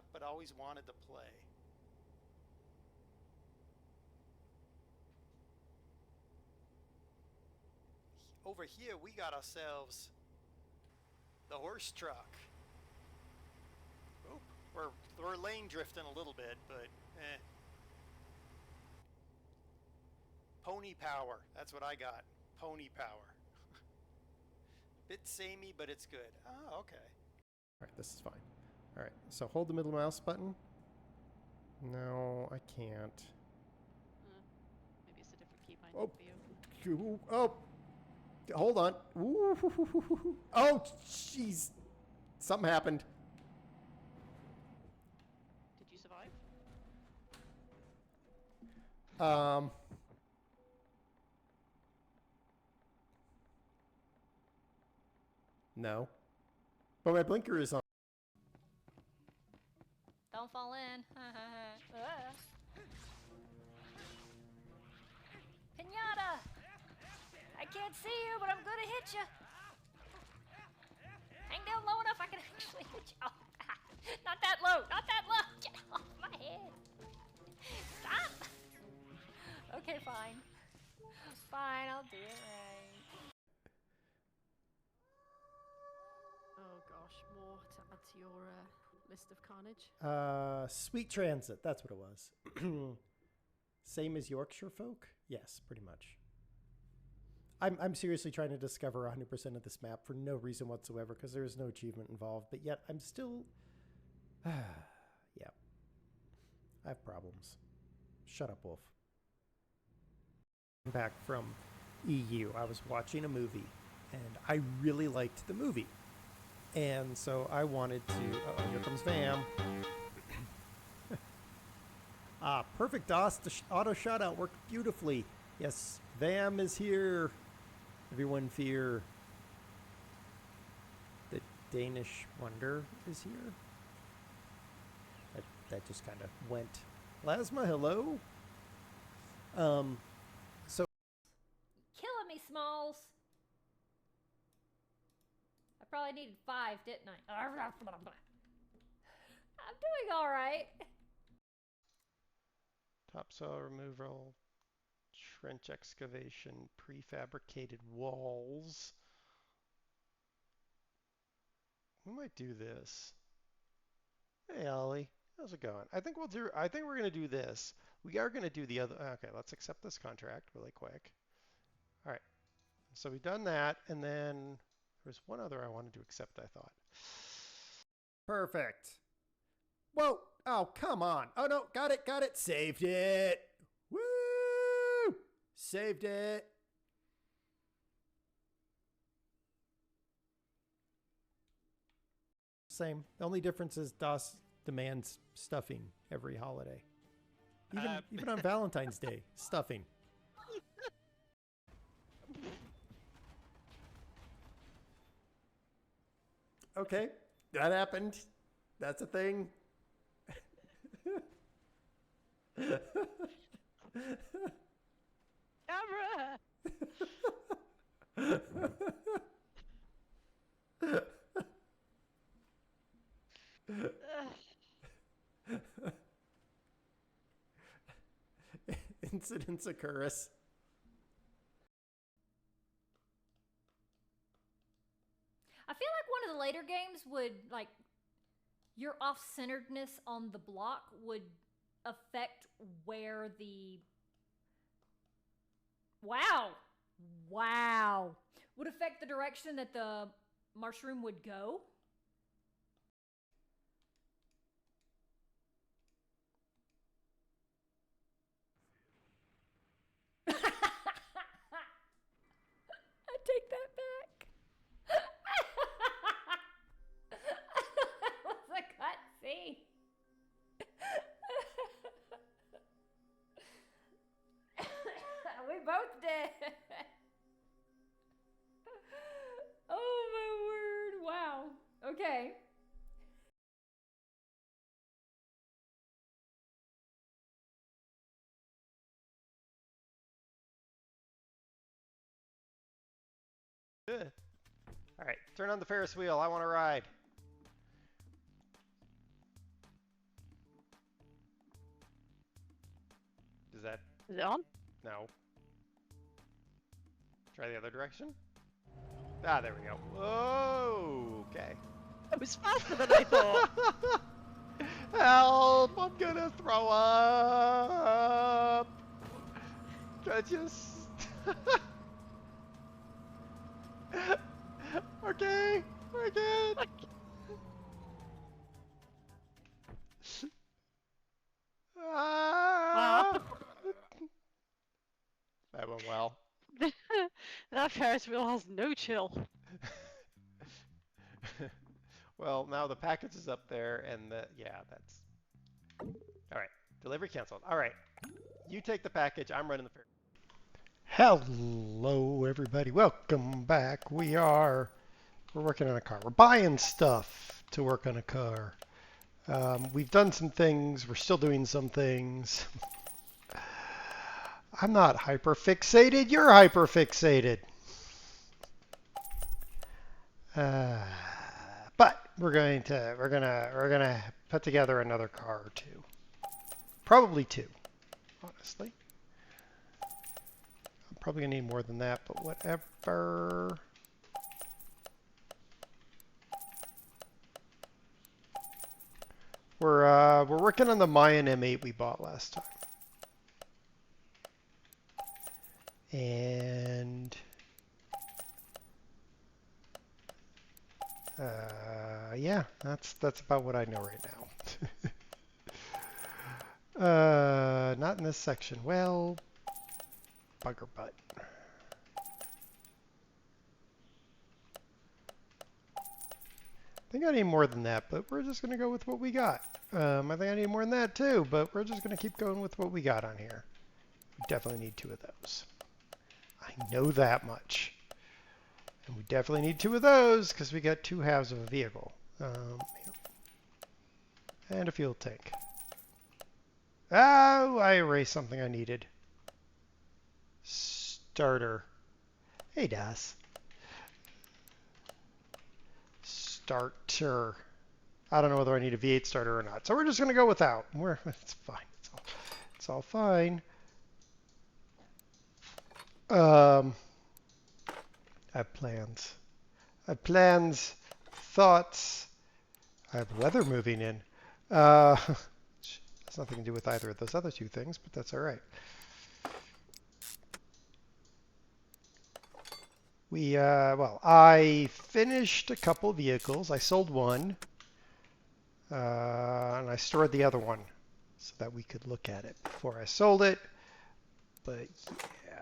up, but always wanted to play. Over here, we got ourselves the horse truck. Oop, we're lane drifting a little bit, but eh. Pony power, that's what I got. Pony power. Bit samey, but it's good. Oh, okay. All right, this is fine. All right, so hold the middle mouse button. No, I can't. Maybe it's a different keybind for you. Oh, hold on. Ooh. Oh, jeez. Something happened. Did you survive? No. But my blinker is on. Don't fall in. Pinata! I can't see you, but I'm gonna hit you. Hang down low enough, I can actually hit you. Oh, not that low, not that low. Get off my head. Stop. Okay, fine. Fine, I'll do it right. Oh gosh, more to add to your list of carnage. Sweet Transit, that's what it was. Same as Yorkshire folk? Yes, pretty much. I'm seriously trying to discover 100% of this map for no reason whatsoever because there is no achievement involved, but yet I'm still... yeah. I have problems. Shut up, Wolf. Back from EU, I was watching a movie, and I really liked the movie. And so I wanted to... Uh-oh, here comes Vam. Perfect auto shutout worked beautifully. Yes, Vam is here. Everyone fear. The Danish Wonder is here. That just kind of went. Plasma, hello? So... Killing me, Smalls. I probably needed 5, didn't I? I'm doing all right. Topsoil removal, trench excavation, prefabricated walls. We might do this. Hey, Ollie, how's it going? I think we're gonna do this. We are gonna do the other. Okay, let's accept this contract really quick. All right. So we've done that, and then there was one other I wanted to accept. I thought. Perfect. Whoa! Oh, come on. Oh, no. Got it. Got it. Saved it. Woo! Saved it. Same. The only difference is DOS demands stuffing every holiday. Even on Valentine's Day, stuffing. Okay. That happened. That's a thing. Camera! Incidents occurrence. I feel like one of the later games would, like, your off-centeredness on the block would affect where the... Wow! Would affect the direction that the mushroom would go. I take that back. That was a cutscene. We both did. Oh my word. Wow. Okay. Good. All right, turn on the Ferris wheel. I want to ride. that... Is it on? No. Try the other direction? Ah, there we go. Whoa, okay. It was faster than I thought. Help! I'm gonna throw up! I just... Okay, we're good. Ah! That went well. That Ferris wheel has no chill. Well, now the package is up there, and yeah, that's... All right, delivery canceled. All right, you take the package. I'm running the fair. Hello, everybody. Welcome back. We're working on a car. We're buying stuff to work on a car. We've done some things. We're still doing some things. I'm not hyperfixated. You're hyperfixated. But we're gonna put together another car or two. Probably two, honestly. I'm probably gonna need more than that, but whatever. We're working on the Mayan M8 we bought last time. And yeah, that's about what I know right now. Not in this section. Well, bugger butt. I think I need more than that, but we're just going to go with what we got. I think I need more than that too, but we're just going to keep going with what we got on here. We definitely need two of those. I know that much. And we definitely need two of those because we got two halves of a vehicle. And a fuel tank. Oh, I erased something I needed. Starter. Hey, Das. Starter. I don't know whether I need a V8 starter or not. So we're just going to go without. It's fine. It's all fine. I have plans. I have plans, thoughts. I have weather moving in. Has nothing to do with either of those other two things, but that's all right. Well, I finished a couple vehicles. I sold one, and I stored the other one so that we could look at it before I sold it. But yeah.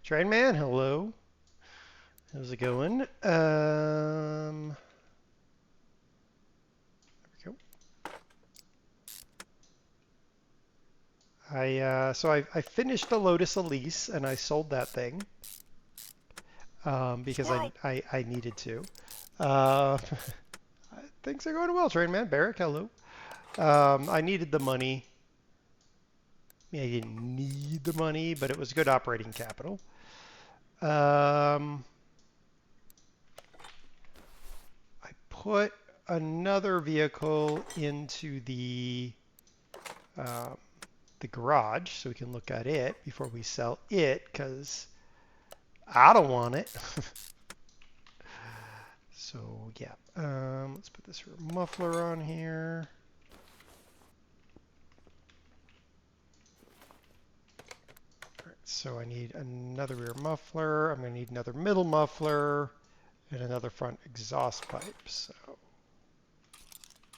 Train man, hello. How's it going? There we go. So I finished the Lotus Elise and I sold that thing because I needed to. Things are going well, train man. Barrick, hello. I needed the money. I didn't need the money, but it was good operating capital. I put another vehicle into the garage so we can look at it before we sell it, because I don't want it. So yeah, let's put this rear muffler on here. So I need another rear muffler. I'm going to need another middle muffler and another front exhaust pipe. So,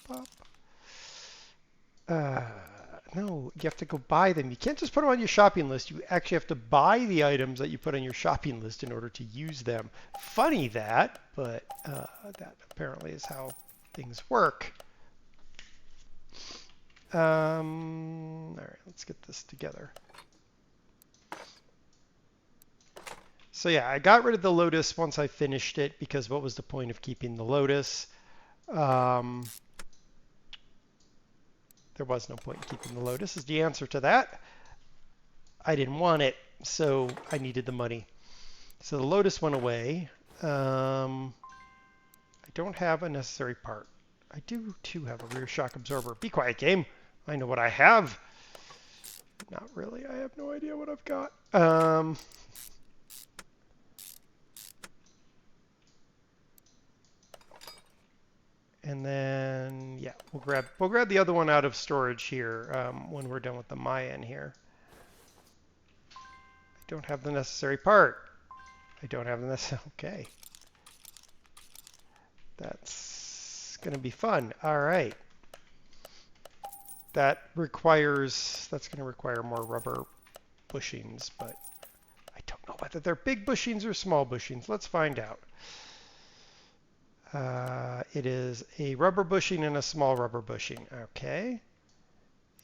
pop. No, you have to go buy them. You can't just put them on your shopping list. You actually have to buy the items that you put on your shopping list in order to use them. Funny that, but that apparently is how things work. All right, let's get this together. So yeah, I got rid of the Lotus once I finished it because what was the point of keeping the Lotus? There was no point in keeping the Lotus is the answer to that. I didn't want it, so I needed the money. So the Lotus went away. I don't have a necessary part. I do too have a rear shock absorber. Be quiet, game. I know what I have. Not really. I have no idea what I've got. And then, yeah, we'll grab the other one out of storage here when we're done with the Maya in here. I don't have the necessary part. I don't have the necessary. Okay. That's going to be fun. All right. That's going to require more rubber bushings, but I don't know whether they're big bushings or small bushings. Let's find out. It is a rubber bushing and a small rubber bushing. Okay.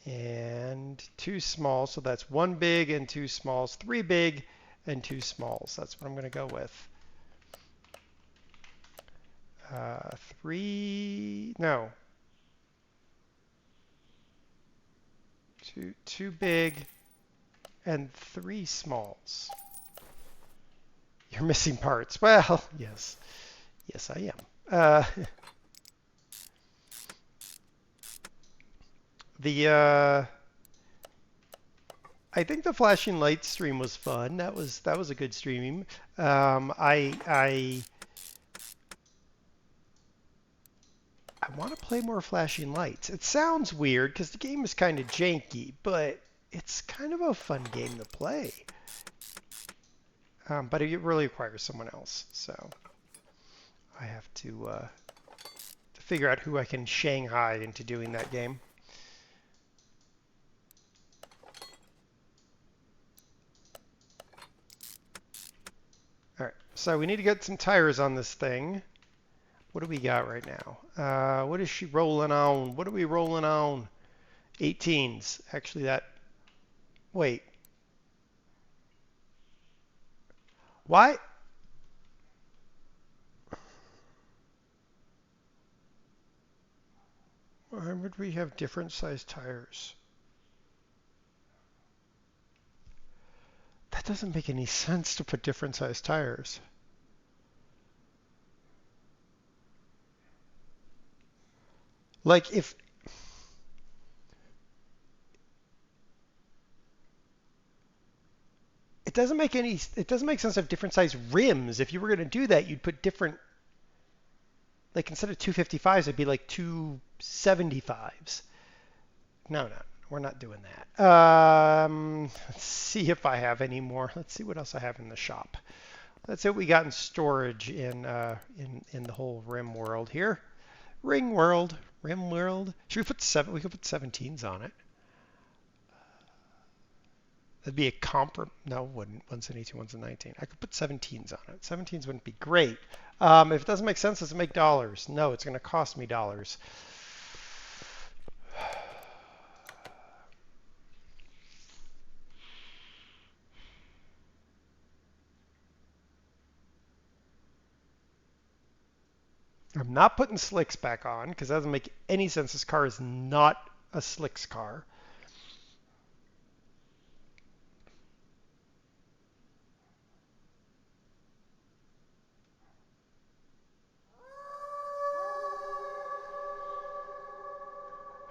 And 2 small, so that's 1 big and 2 smalls, 3 big and 2 smalls. That's what I'm going to go with. 3, no. 2 big and 3 smalls. You're missing parts. Well, yes. Yes, I am. I think the flashing light stream was fun. That was a good streaming. I want to play more flashing lights. It sounds weird because the game is kind of janky, but it's kind of a fun game to play. But it really requires someone else, so I have to figure out who I can Shanghai into doing that game. All right, so we need to get some tires on this thing. What do we got right now? What is she rolling on? What are we rolling on? 18s. Actually, wait. Why? Why would we have different size tires? That doesn't make any sense to put different size tires. Like if it doesn't make sense to have different size rims. If you were going to do that, you'd put different, like instead of 255s, it'd be like 275s. No, we're not doing that. Let's see if I have any more. Let's see what else I have in the shop. Let's see what we got in storage in the whole rim world here. Ring world, rim world. Should we put 7? We could put 17s on it. That'd be a no, it wouldn't. One's an 18, one's a 19. I could put 17s on it. 17s wouldn't be great. If it doesn't make sense, does it make dollars? No, it's going to cost me dollars. I'm not putting slicks back on because that doesn't make any sense. This car is not a slicks car.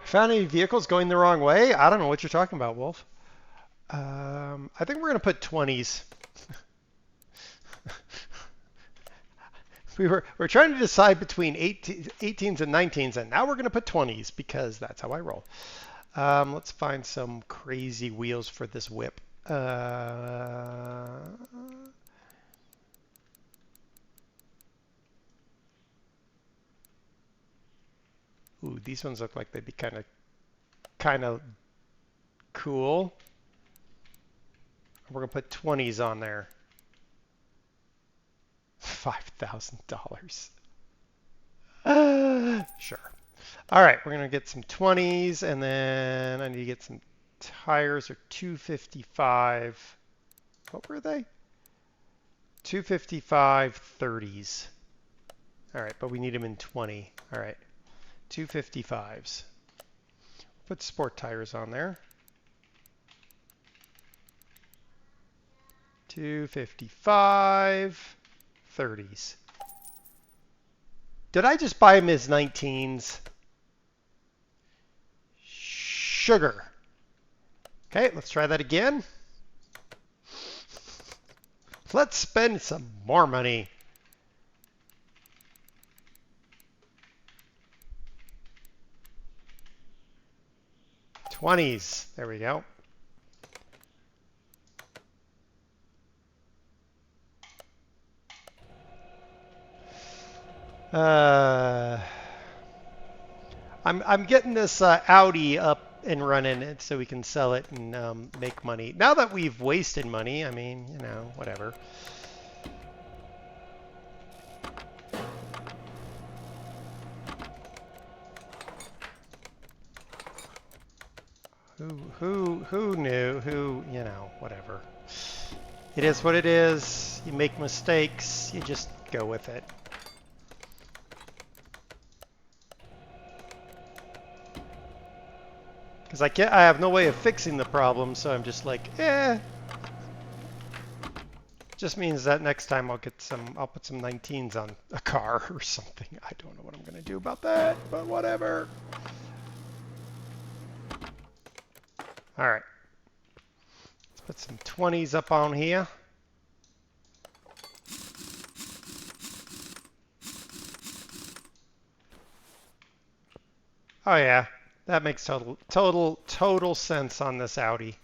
Found any vehicles going the wrong way? I don't know what you're talking about, Wolf. I think we're going to put 20s. We're trying to decide between 18s and 19s, and now we're going to put 20s because that's how I roll. Let's find some crazy wheels for this whip. Ooh, these ones look like they'd be kind of cool. We're gonna put 20s on there. $5,000. Sure. All right, we're gonna get some 20s, and then I need to get some tires or 255. What were they? 255 30s. All right, but we need them in 20. All right. 255s. Put sport tires on there. 255 30s. Did I just buy them as 19s? Sugar. Okay, let's try that again. Let's spend some more money. $20s. There we go. I'm getting this Audi up and running so we can sell it and make money. Now that we've wasted money, I mean, you know, whatever. Who knew? Who, you know, whatever. It is what it is. You make mistakes, you just go with it. Because I have no way of fixing the problem, so I'm just like, eh. Just means that next time I'll put some 19s on a car or something. I don't know what I'm gonna do about that, but whatever. All right. Let's put some 20s up on here. Oh yeah, that makes total sense on this Audi.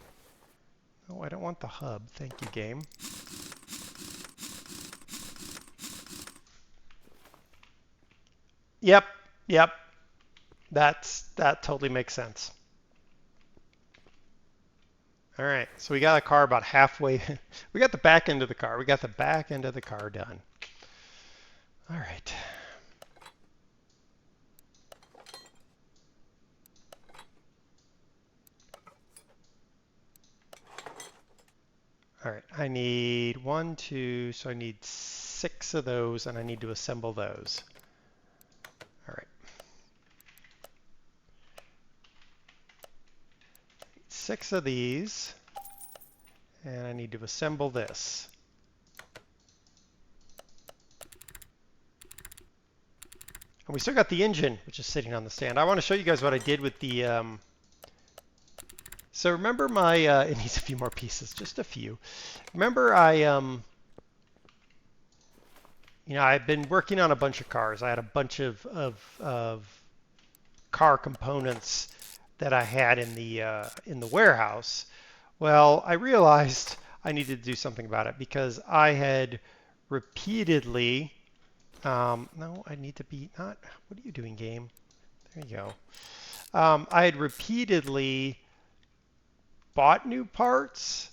Oh, I don't want the hub. Thank you, game. Yep. That totally makes sense. All right, so we got a car about halfway. We got the back end of the car. We got the back end of the car done. All right. All right, I need 1, 2, so I need 6 of those, and I need to assemble those. All right. 6 of these, and I need to assemble this. And we still got the engine, which is sitting on the stand. I want to show you guys what I did with the... So remember my... it needs a few more pieces, just a few. Remember you know, I've been working on a bunch of cars. I had a bunch of car components that I had in the warehouse. Well, I realized I needed to do something about it because I had repeatedly... no, I need to be not... What are you doing, game? There you go. I had repeatedly bought new parts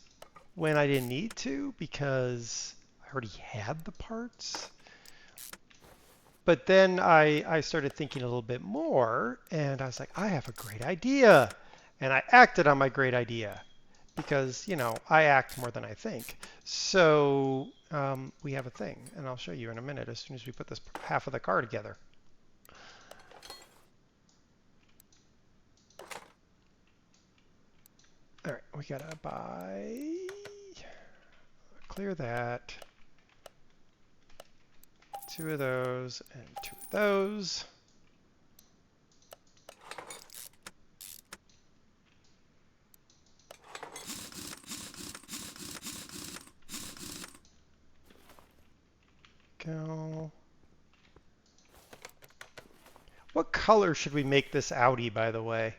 when I didn't need to because I already had the parts. But then I started thinking a little bit more, and I was like, I have a great idea. And I acted on my great idea because, you know, I act more than I think. So we have a thing, and I'll show you in a minute as soon as we put this half of the car together. All right, we gotta clear that. 2 of those and 2 of those. Go. What color should we make this Audi, by the way?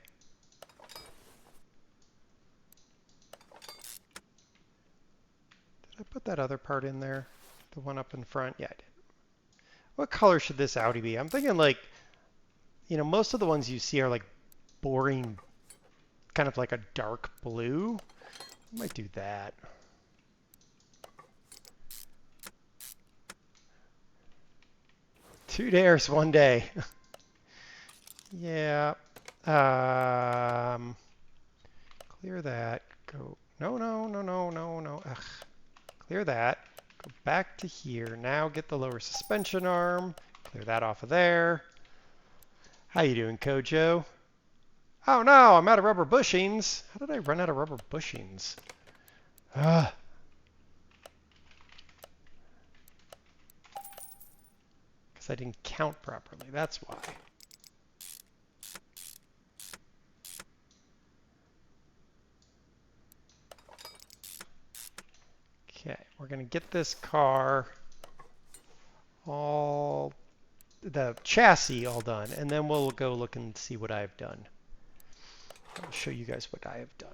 Did I put that other part in there? The one up in front? Yeah, I did. What color should this Audi be? I'm thinking like, you know, most of the ones you see are like boring, kind of like a dark blue. I might do that. Two dares, one day. Yeah. Clear that. Go. No. Ugh. Clear that. Go back to here. Now get the lower suspension arm. Clear that off of there. How you doing, Kojo? Oh no, I'm out of rubber bushings. How did I run out of rubber bushings? Ugh. because I didn't count properly. That's why. Okay, we're going to get this car all, the chassis all done, and then we'll go look and see what I've done. I'll show you guys what I have done.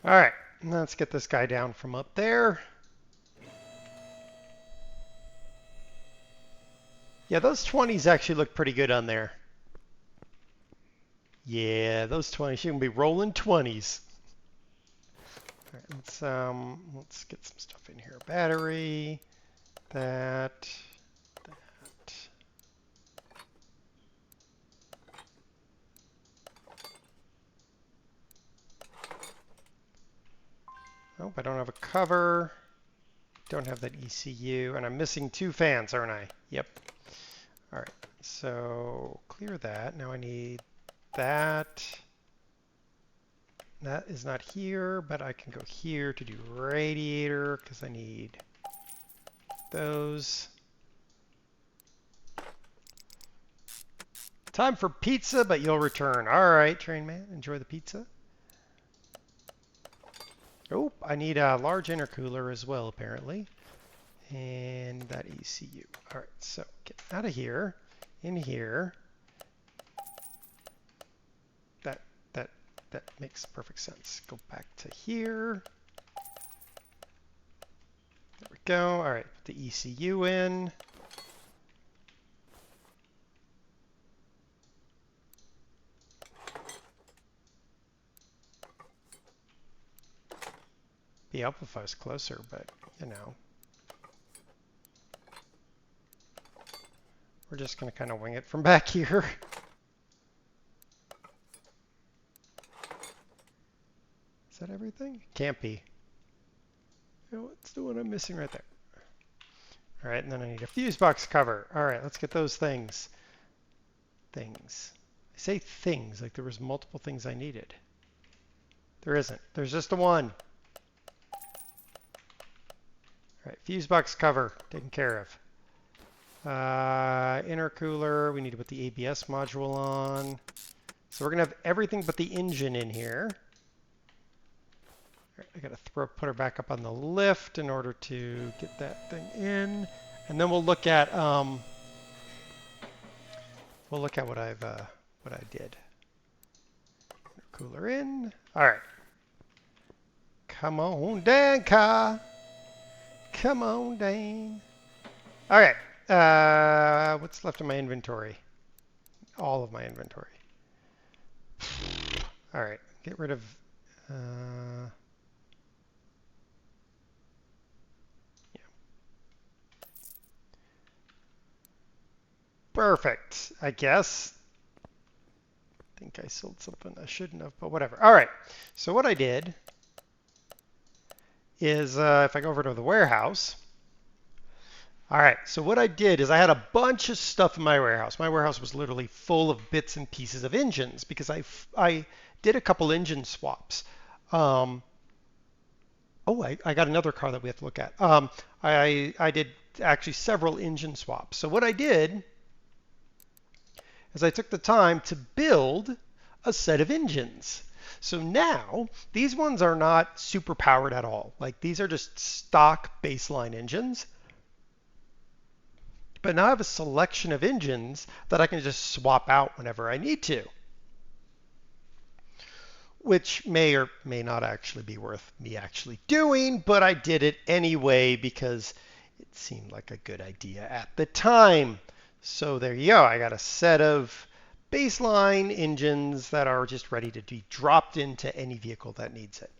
All right, let's get this guy down from up there. Yeah, those 20s actually look pretty good on there. Yeah, those 20s, you can be rolling 20s. All right, let's get some stuff in here. Battery, that. Nope, I don't have a cover. Don't have that ECU, and I'm missing 2 fans, aren't I? Yep. All right, so clear that. Now I need that. That is not here, but I can go here to do radiator because I need those. Time for pizza, but you'll return. All right, train man, enjoy the pizza. Oh, I need a large intercooler as well, apparently. And that ECU. All right, so get out of here, in here. That makes perfect sense. Go back to here. There we go. All right, put the ECU in. Be helpful if I was closer, but you know. We're just going to kind of wing it from back here. Is that everything? Can't be. What's the one I'm missing right there? All right, and then I need a fuse box cover. All right, let's get those things. Things. I say things like there was multiple things I needed. There isn't. There's just the one. All right, fuse box cover taken care of. Intercooler, we need to put the ABS module on. So we're going to have everything but the engine in here. All right, I got to put her back up on the lift in order to get that thing in. And then we'll look at what I did. Intercooler in. All right. Come on, Dan car. Come on, Dan. All right. What's left in my inventory? All of my inventory. All right. Get rid of. Yeah. Perfect. I guess. I think I sold something I shouldn't have, but whatever. All right. So what I did is, if I go over to the warehouse. All right, so what I did is I had a bunch of stuff in my warehouse. My warehouse was literally full of bits and pieces of engines because I did a couple engine swaps. I got another car that we have to look at. I did actually several engine swaps. So what I did is I took the time to build a set of engines. So now these ones are not super powered at all. Like these are just stock baseline engines. But now I have a selection of engines that I can just swap out whenever I need to, which may or may not actually be worth me actually doing, but I did it anyway because it seemed like a good idea at the time. So there you go. I got a set of baseline engines that are just ready to be dropped into any vehicle that needs it.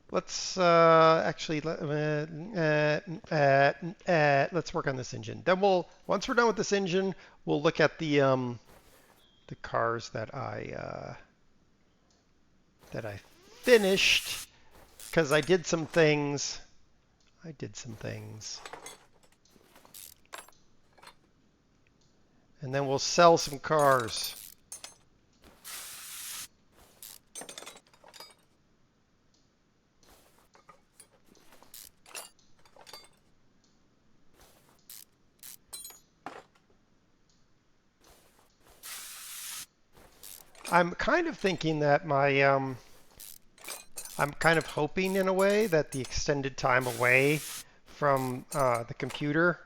Let's actually let's work on this engine. Then once we're done with this engine, we'll look at the cars that I finished because I did some things. And then we'll sell some cars. I'm kind of thinking that I'm kind of hoping in a way that the extended time away from the computer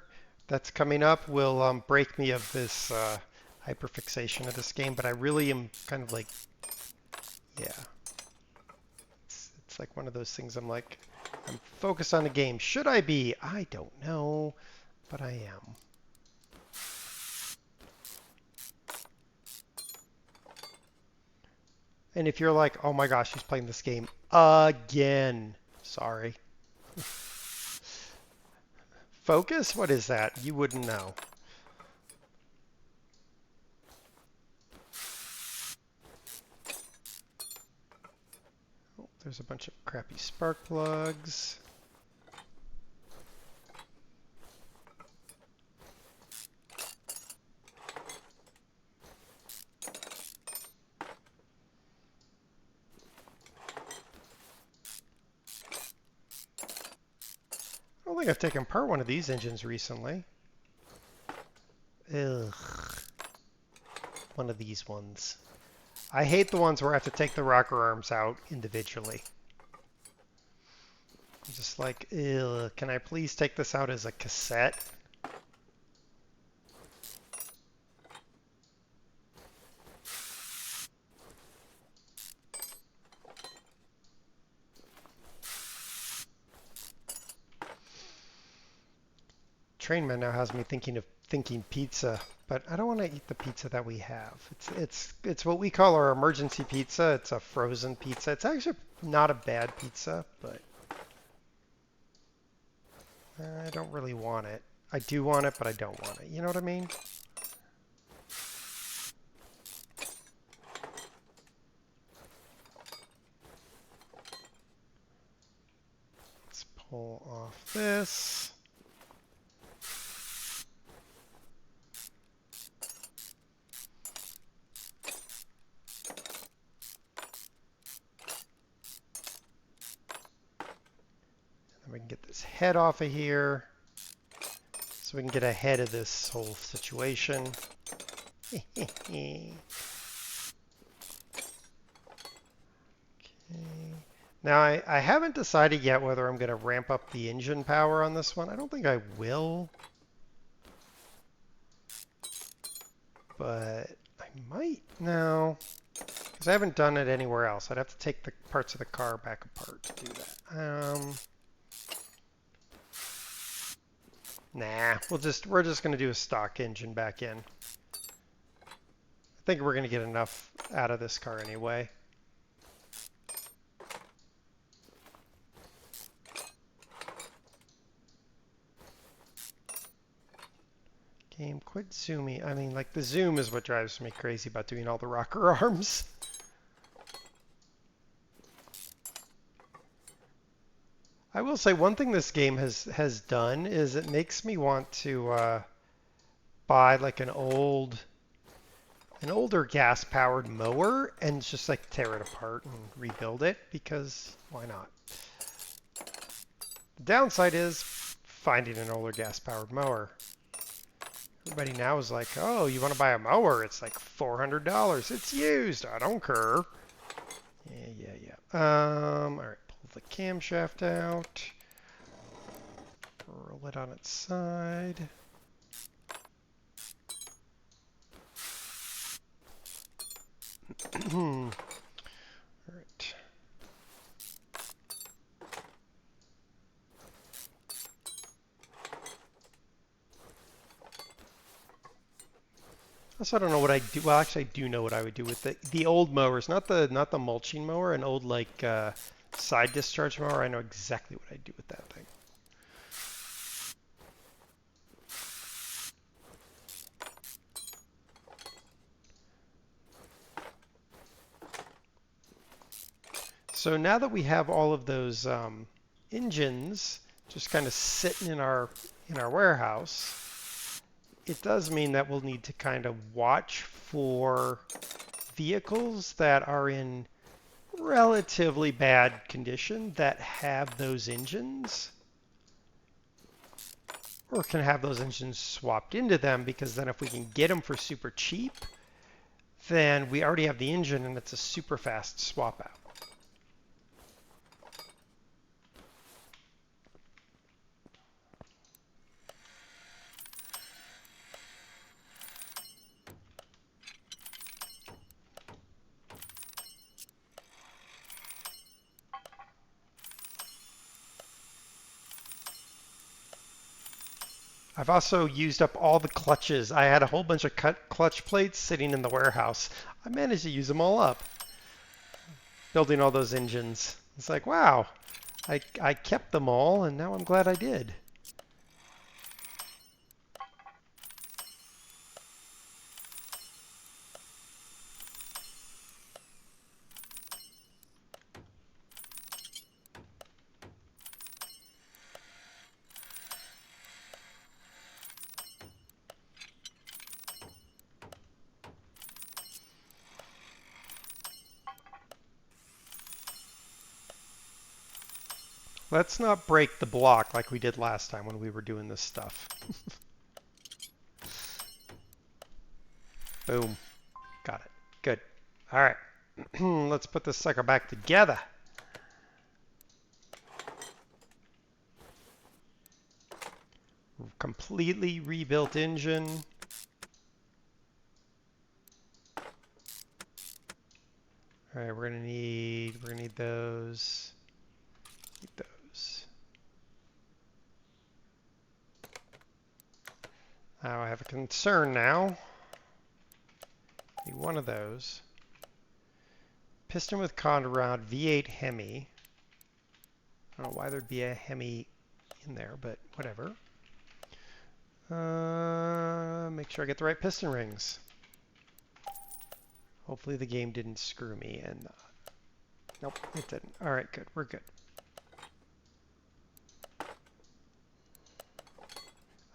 that's coming up will break me of this hyperfixation of this game, but I really am kind of like, yeah. It's like one of those things I'm like, I'm focused on the game. Should I be? I don't know, but I am. And if you're like, oh my gosh, he's playing this game again. Sorry. Focus? What is that? You wouldn't know. Oh, there's a bunch of crappy spark plugs. I don't think I've taken apart one of these engines recently. Ugh. One of these ones. I hate the ones where I have to take the rocker arms out individually. I'm just like, ugh, can I please take this out as a cassette? Trainman now has me thinking pizza, but I don't want to eat the pizza that we have. It's what we call our emergency pizza. It's a frozen pizza. It's actually not a bad pizza, but I don't really want it. I do want it, but I don't want it. You know what I mean? Let's pull off this. We can get this head off of here so we can get ahead of this whole situation. Okay. Now I haven't decided yet whether I'm going to ramp up the engine power on this one. I don't think I will, but I might now, because I haven't done it anywhere else. I'd have to take the parts of the car back apart to do that. Nah, we're just going to do a stock engine back in. I think we're going to get enough out of this car anyway. Game, quit zooming. I mean, like, the zoom is what drives me crazy about doing all the rocker arms. I will say one thing this game has done is it makes me want to buy like an older gas-powered mower and just like tear it apart and rebuild it, because why not? The downside is finding an older gas-powered mower. Everybody now is like, oh, you want to buy a mower? It's like $400. It's used. I don't care. Yeah. All right. The camshaft out, roll it on its side. All right. Also, I don't know what I do. Well, actually, I do know what I would do with the old mowers, not the mulching mower, an old like side discharge mower. I know exactly what I'd do with that thing. So now that we have all of those engines just kind of sitting in our warehouse, it does mean that we'll need to kind of watch for vehicles that are in relatively bad condition that have those engines, or can have those engines swapped into them, because then if we can get them for super cheap, then we already have the engine and it's a super fast swap out. I've also used up all the clutches. I had a whole bunch of clutch plates sitting in the warehouse. I managed to use them all up, building all those engines. It's like, wow, I kept them all, and now I'm glad I did. Let's not break the block like we did last time when we were doing this stuff. Boom. Got it. Good. All right. Let's put this sucker back together. Completely rebuilt engine. All right, we're gonna need those. Need those. Now I have a concern now. Need one of those. Piston with Conrod V8 Hemi. I don't know why there'd be a Hemi in there, but whatever. Make sure I get the right piston rings. Hopefully the game didn't screw me, and nope, it didn't. All right, good. We're good. I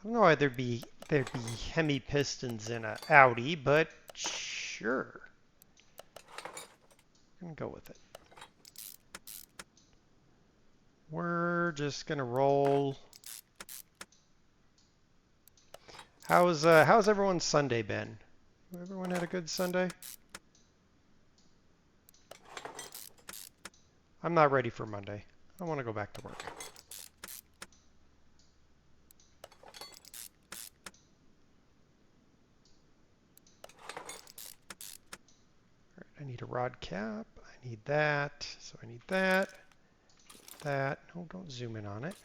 don't know why there'd be Hemi pistons in a Audi, but sure. I'm gonna go with it. We're just gonna roll. How's everyone's Sunday been? Everyone had a good Sunday? I'm not ready for Monday. I want to go back to work. All right, I need a rod cap. I need that. So I need that. That. No, don't zoom in on it.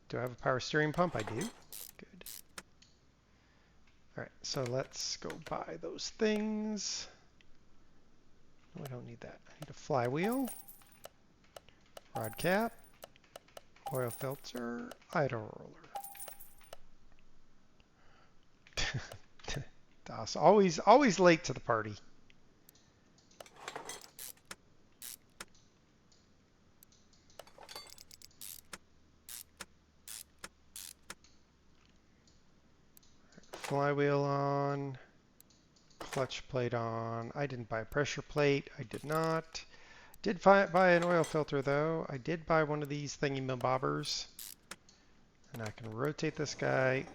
Do I have a power steering pump? I do. Good. All right, so let's go buy those things. No, I don't need that. I need a flywheel, rod cap, oil filter, idle roller. Das, always late to the party. Flywheel on, clutch plate on. I didn't buy a pressure plate. I did not. Did buy an oil filter though. I did buy one of these thingy-mabobbers. And I can rotate this guy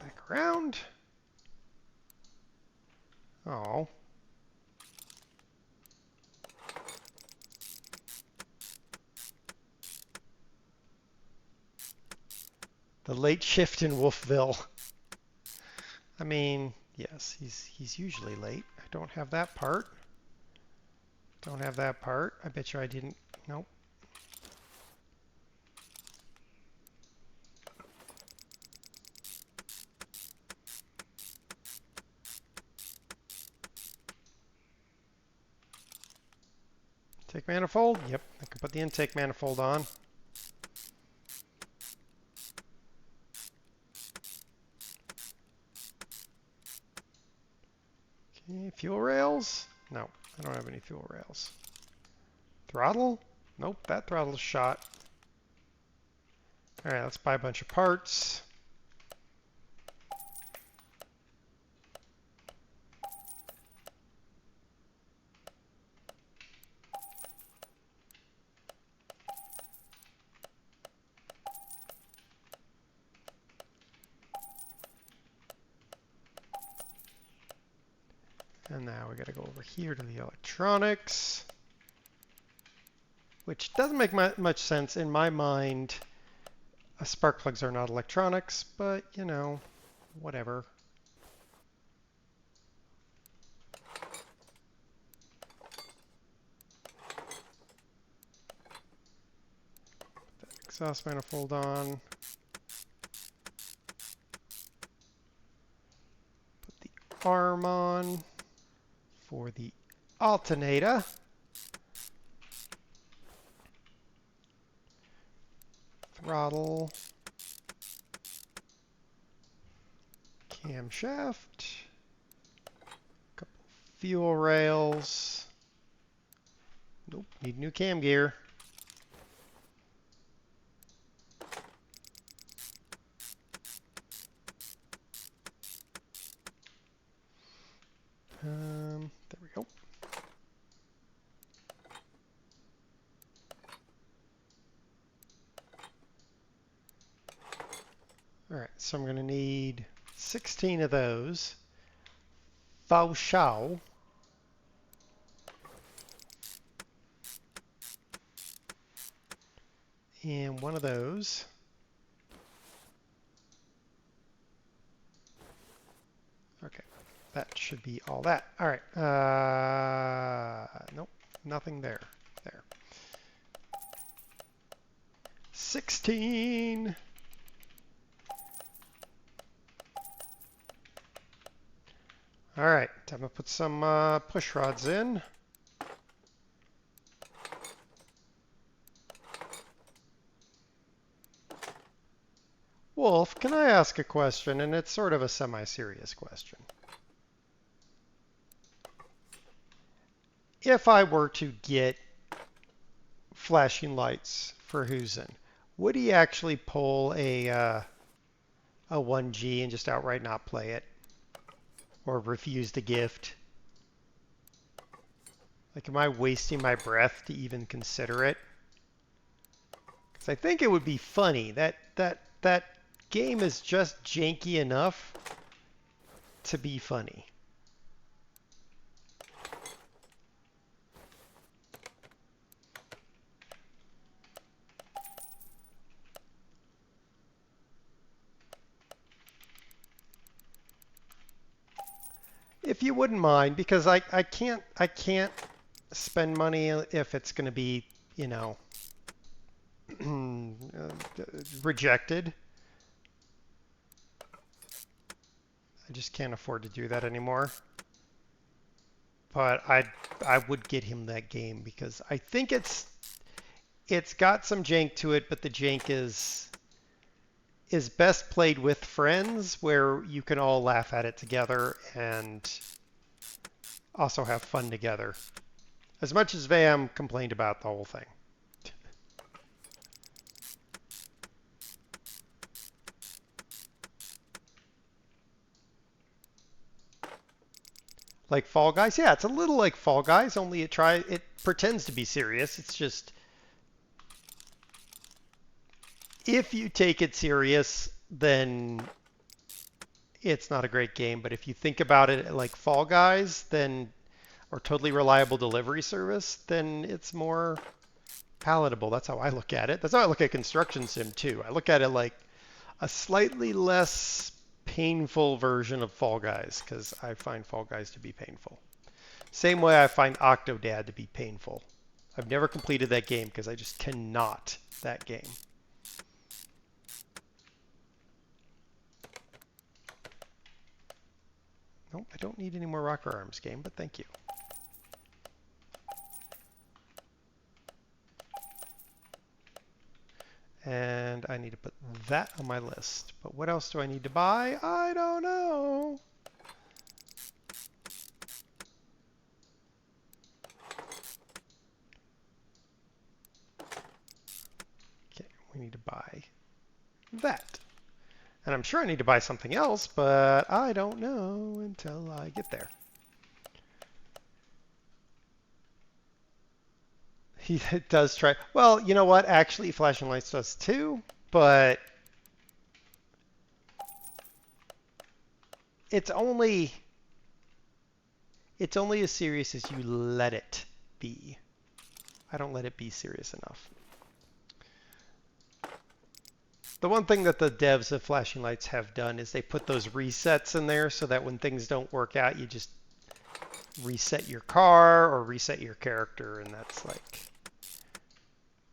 back around. Oh. The late shift in Wolfville. I mean, yes, he's usually late. I don't have that part. Don't have that part. I bet you I didn't. Nope. Intake manifold? Yep, I can put the intake manifold on. Okay, fuel rails? No, I don't have any fuel rails. Throttle? Nope, that throttle's shot. All right, let's buy a bunch of parts. And now we got to go over here to the electronics, which doesn't make much sense in my mind. Spark plugs are not electronics, but you know, whatever. Put that exhaust manifold on. Put the arm on for the alternator. Throttle. Camshaft. Couple fuel rails. Nope, need new cam gear. There we go. All right, so I'm going to need 16 of those. Faux show. And one of those. Okay, that should be all that. All right. Nope, nothing there. There. 16. All right, I'm gonna put some push rods in. Wolf, can I ask a question? And it's sort of a semi-serious question. If I were to get flashing lights for Husen, would he actually pull a 1G and just outright not play it? Or refuse the gift? Like, am I wasting my breath to even consider it? Because I think it would be funny. That game is just janky enough to be funny. If you wouldn't mind, because I can't spend money if it's going to be, you know, rejected. I just can't afford to do that anymore. But I would get him that game because I think it's got some jank to it, but the jank is best played with friends where you can all laugh at it together and also have fun together. As much as Vam complained about the whole thing. Like Fall Guys? Yeah, it's a little like Fall Guys, only it pretends to be serious. It's just if you take it serious, then it's not a great game. But if you think about it like Fall Guys, then or Totally Reliable Delivery Service, then it's more palatable. That's how I look at it. That's how I look at Construction Sim too. I look at it like a slightly less painful version of Fall Guys because I find Fall Guys to be painful. Same way I find Octodad to be painful. I've never completed that game because I just cannot that game. Nope, I don't need any more rocker arms game, but thank you. And I need to put that on my list. But what else do I need to buy? I don't know. Okay, we need to buy that. And I'm sure I need to buy something else, but I don't know until I get there. He does try. Well, you know what? Actually, flashing lights does too, but it's only as serious as you let it be. I don't let it be serious enough. The one thing that the devs of flashing lights have done is they put those resets in there so that when things don't work out, you just reset your car or reset your character, and that's like,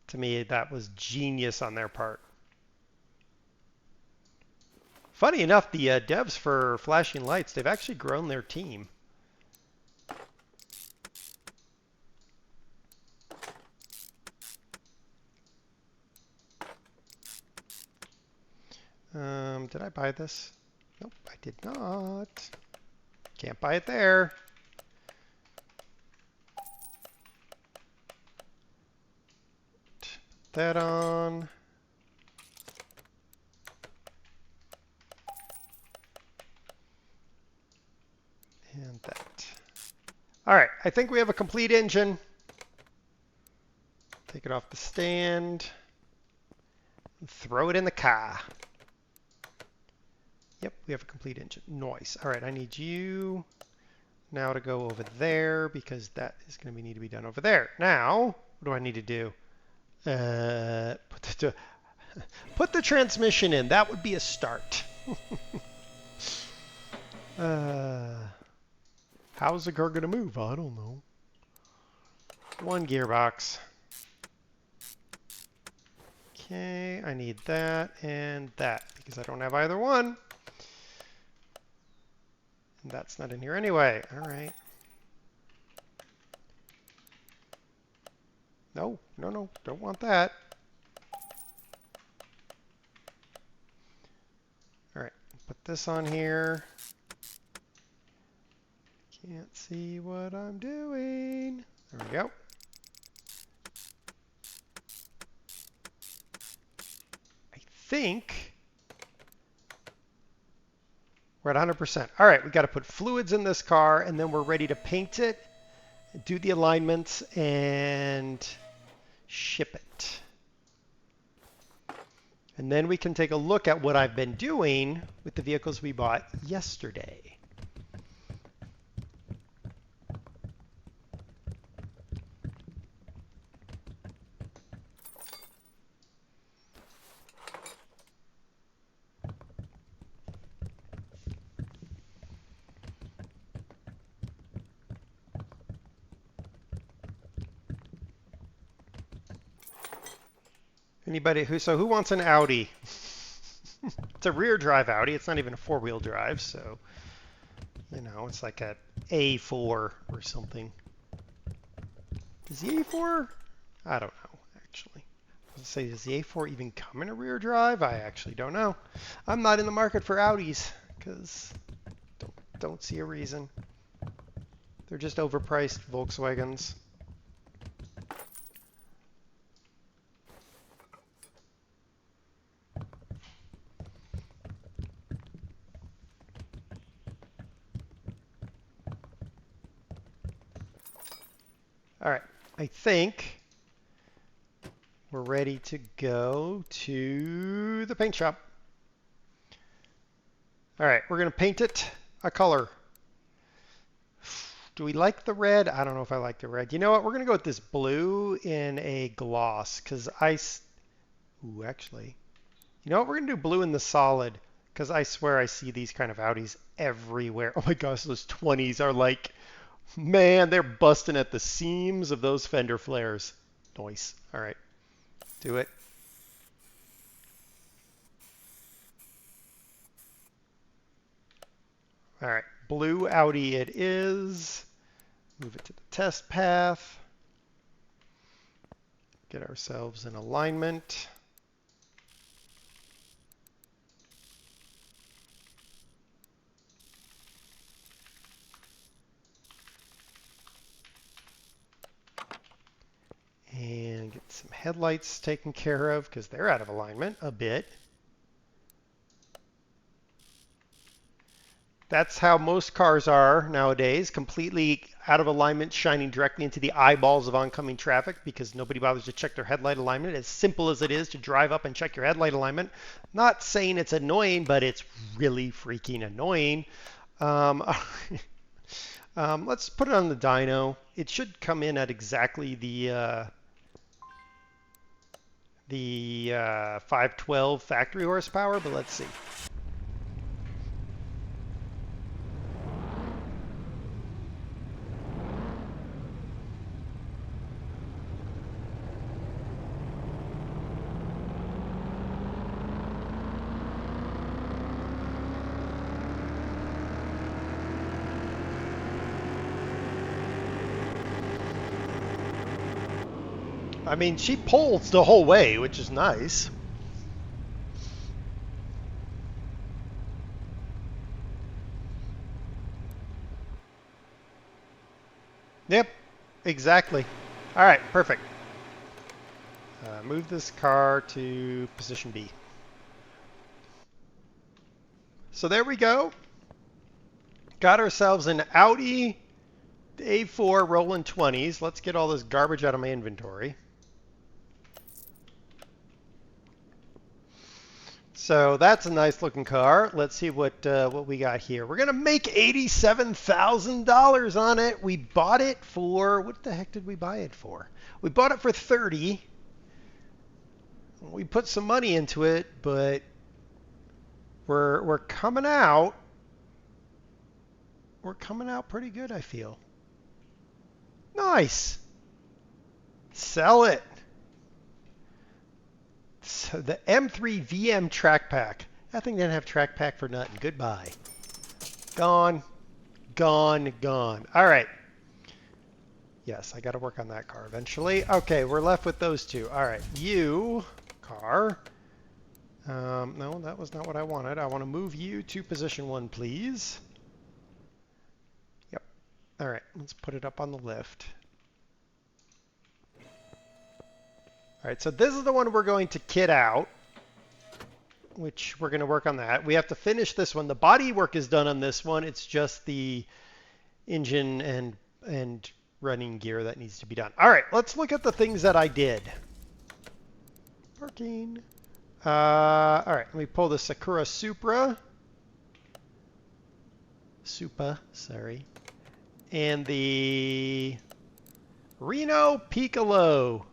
to me, that was genius on their part. Funny enough, the devs for flashing lights, they've actually grown their team. Did I buy this? Nope, I did not. Can't buy it there. Put that on. And that. All right, I think we have a complete engine. Take it off the stand. And throw it in the car. Yep, we have a complete engine. Nice. All right, I need you now to go over there because that is going to need to be done over there. Now, what do I need to do? Put the transmission in. That would be a start. How's the car going to move? I don't know. One gearbox. Okay, I need that and that because I don't have either one. And that's not in here anyway. All right. No, no, no, don't want that. All right, put this on here. Can't see what I'm doing. There we go. I think we're at 100%. All right, we got to put fluids in this car, and then we're ready to paint it, do the alignments, and ship it. And then we can take a look at what I've been doing with the vehicles we bought yesterday. Anybody who wants an Audi? It's a rear drive Audi. It's not even a four-wheel drive, so you know, it's like a A4 or something. Does the A4? I don't know, actually. I was gonna say, does the A4 even come in a rear drive? I actually don't know. I'm not in the market for Audis because don't see a reason. They're just overpriced Volkswagens. All right, I think we're ready to go to the paint shop. All right, we're going to paint it a color. Do we like the red? I don't know if I like the red. You know what? We're going to go with this blue in a gloss because ooh, actually. You know what? We're going to do blue in the solid because I swear I see these kind of Audis everywhere. Oh my gosh, those 20s are like, man, they're busting at the seams of those fender flares. Nice. All right. Do it. All right. Blue Audi it is. Move it to the test path. Get ourselves in alignment. And get some headlights taken care of because they're out of alignment a bit. That's how most cars are nowadays, completely out of alignment, shining directly into the eyeballs of oncoming traffic because nobody bothers to check their headlight alignment. As simple as it is to drive up and check your headlight alignment. Not saying it's annoying, but it's really freaking annoying. Let's put it on the dyno. It should come in at exactly the 512 factory horsepower, but let's see. I mean, she pulls the whole way, which is nice. Yep, exactly. All right, perfect. Move this car to position B. So there we go. Got ourselves an Audi A4 rolling 20s. Let's get all this garbage out of my inventory. So that's a nice looking car. Let's see what we got here. We're gonna make $87,000 on it. We bought it for, what the heck did we buy it for? We bought it for 30. We put some money into it, but we're coming out. We're coming out pretty good, I feel. Nice. Sell it. So the M3 VM track pack. That thing didn't have track pack for nothing. Goodbye. Gone. Gone. Gone. All right. Yes, I got to work on that car eventually. Okay, we're left with those two. All right. You, car. No, that was not what I wanted. I want to move you to position 1, please. Yep. All right. Let's put it up on the lift. All right, so this is the one we're going to kit out, which we're going to work on that. We have to finish this one. The body work is done on this one. It's just the engine and running gear that needs to be done. All right, let's look at the things that I did. Parking. All right, let me pull the Sakura Supra. Sorry. And the Reno Piccolo.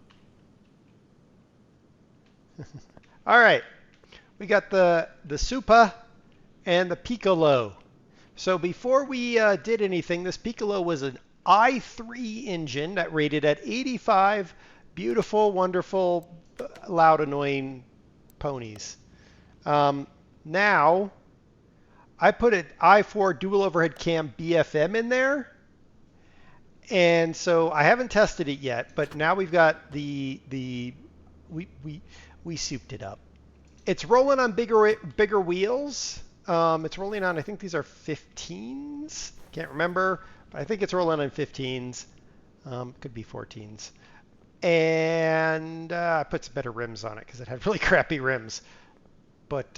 All right, we got the Supa and the Piccolo. So before we did anything, this Piccolo was an i3 engine that rated at 85 beautiful, wonderful, loud, annoying ponies. Now, I put an i4 dual overhead cam BFM in there. And so I haven't tested it yet, but now we've got we souped it up. It's rolling on bigger wheels. It's rolling on, I think these are 15s. Can't remember, but I think it's rolling on 15s. Could be 14s. And I put some better rims on it because it had really crappy rims. But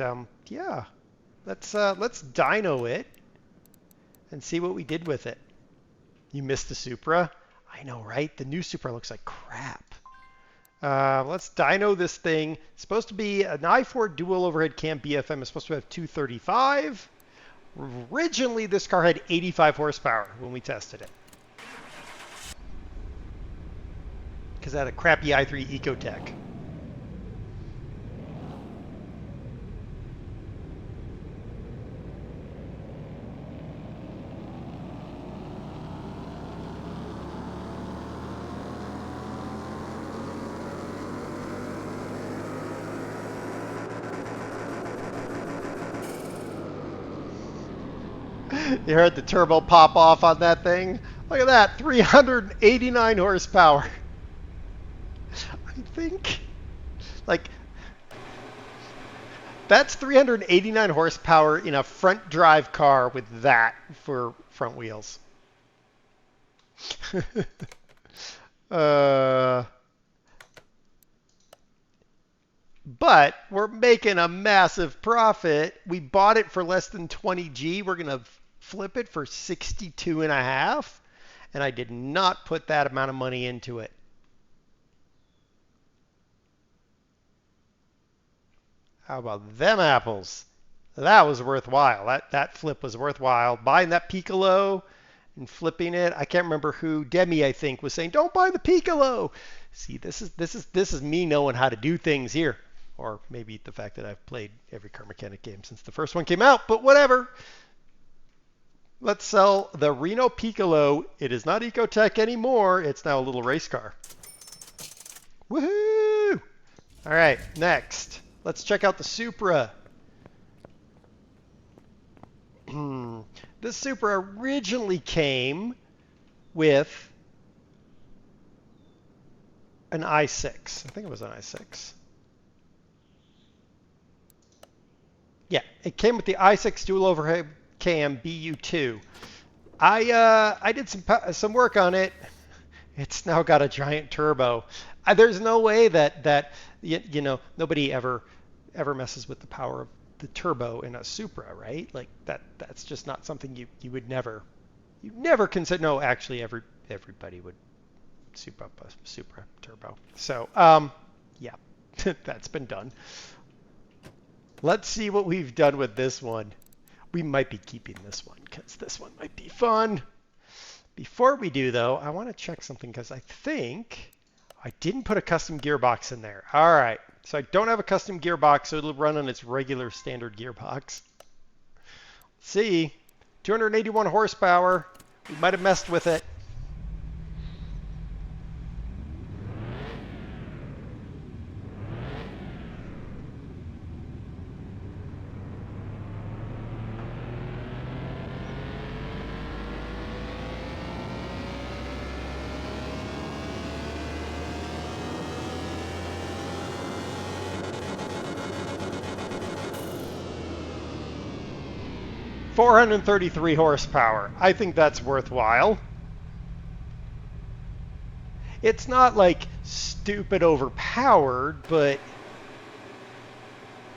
yeah, let's dyno it and see what we did with it. You missed the Supra? I know, right? The new Supra looks like crap. Let's dyno this thing. It's supposed to be an i4 dual overhead cam BFM. It's supposed to have 235. Originally, this car had 85 horsepower when we tested it. Because it had a crappy i3 Ecotec. You heard the turbo pop off on that thing? Look at that, 389 horsepower. I think, like, that's 389 horsepower in a front drive car with that for front wheels. But we're making a massive profit. We bought it for less than 20G. We're going to flip it for 62 and a half, and I did not put that amount of money into it. How about them apples? That was worthwhile. That flip was worthwhile. Buying that Piccolo and flipping it. I can't remember who. Demi, I think, was saying, "Don't buy the Piccolo." See, this is me knowing how to do things here, or maybe the fact that I've played every car mechanic game since the first one came out. But whatever. Let's sell the Reno Piccolo. It is not Ecotech anymore. It's now a little race car. Woohoo! All right, next. Let's check out the Supra. This Supra originally came with an i6. I think it was an i6. Yeah, it came with the i6 dual overhead cam BU2. I did some work on it. It's now got a giant turbo. There's no way that nobody ever messes with the power of the turbo in a Supra, right? Like that's just not something you would never consider. No, actually everybody would soup up a Supra turbo. So yeah, that's been done. Let's see what we've done with this one. We might be keeping this one because this one might be fun. Before we do, though, I want to check something because I think I didn't put a custom gearbox in there. All right, so I don't have a custom gearbox, so it'll run on its regular standard gearbox. Let's see, 281 horsepower. We might have messed with it. .433 horsepower. I think that's worthwhile. It's not like stupid overpowered, but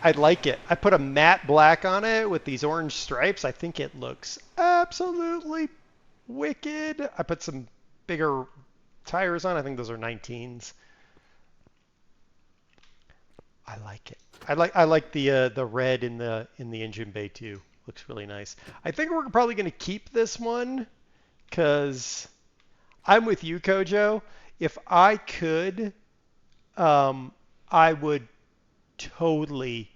I like it. I put a matte black on it with these orange stripes. I think it looks absolutely wicked. I put some bigger tires on. I think those are 19s. I like it. I like the red in the engine bay too. Looks really nice. I think we're probably going to keep this one because I'm with you, Kojo. If I could, I would totally,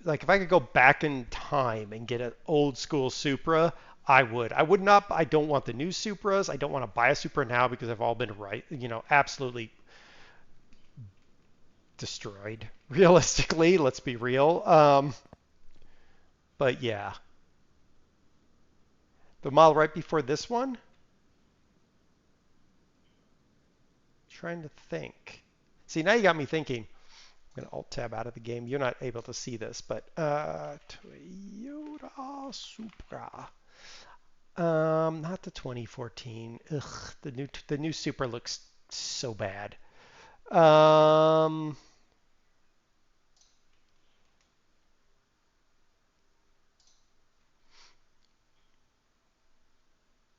like if I could go back in time and get an old school Supra, I would. I would not. I don't want the new Supras. I don't want to buy a Supra now because they've all been absolutely destroyed. Realistically, let's be real. But yeah. The model right before this one? Trying to think. See, now you got me thinking. I'm going to Alt-Tab out of the game. You're not able to see this, but Toyota Supra. Not the 2014. Ugh, the new Supra looks so bad.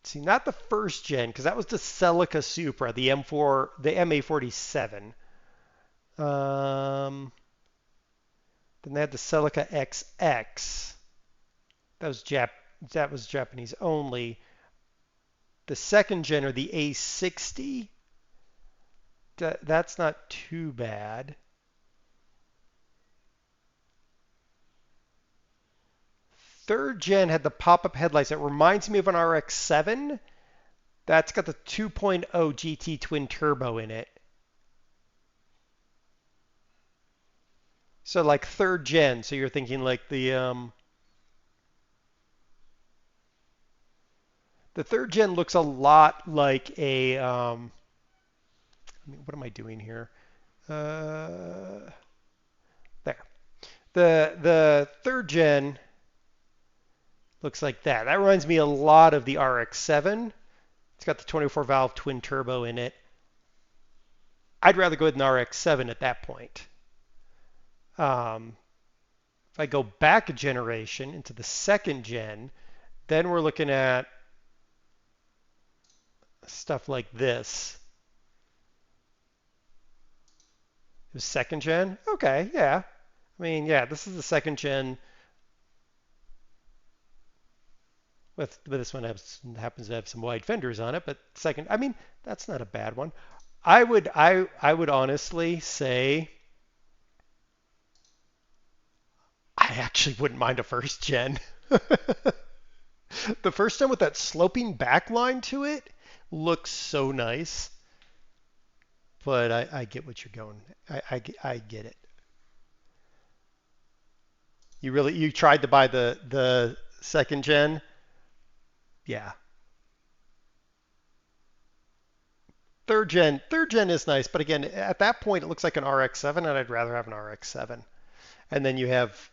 See, not the first gen, because that was the Celica Supra, the M4, the MA47. Then they had the Celica XX. That was Japanese only. The second gen, or the A60, that's not too bad. Third gen had the pop-up headlights. It reminds me of an RX-7. That's got the 2.0 GT twin turbo in it. So like third gen. So you're thinking like the third gen looks a lot like a what am I doing here? There. The third gen looks like that. That reminds me a lot of the RX-7. It's got the 24 valve twin turbo in it. I'd rather go with an RX-7 at that point. If I go back a generation into the second gen, Then we're looking at stuff like this. The second gen? Okay, yeah. I mean, yeah, this is the second gen. With this one happens to have some wide fenders on it, but second, I mean, that's not a bad one. I would honestly say I actually wouldn't mind a first gen. The first gen with that sloping back line to it looks so nice. But I get what you're going. I get it. You tried to buy the second gen? Yeah. Third gen is nice, but again, at that point it looks like an RX-7, and I'd rather have an RX-7. And then you have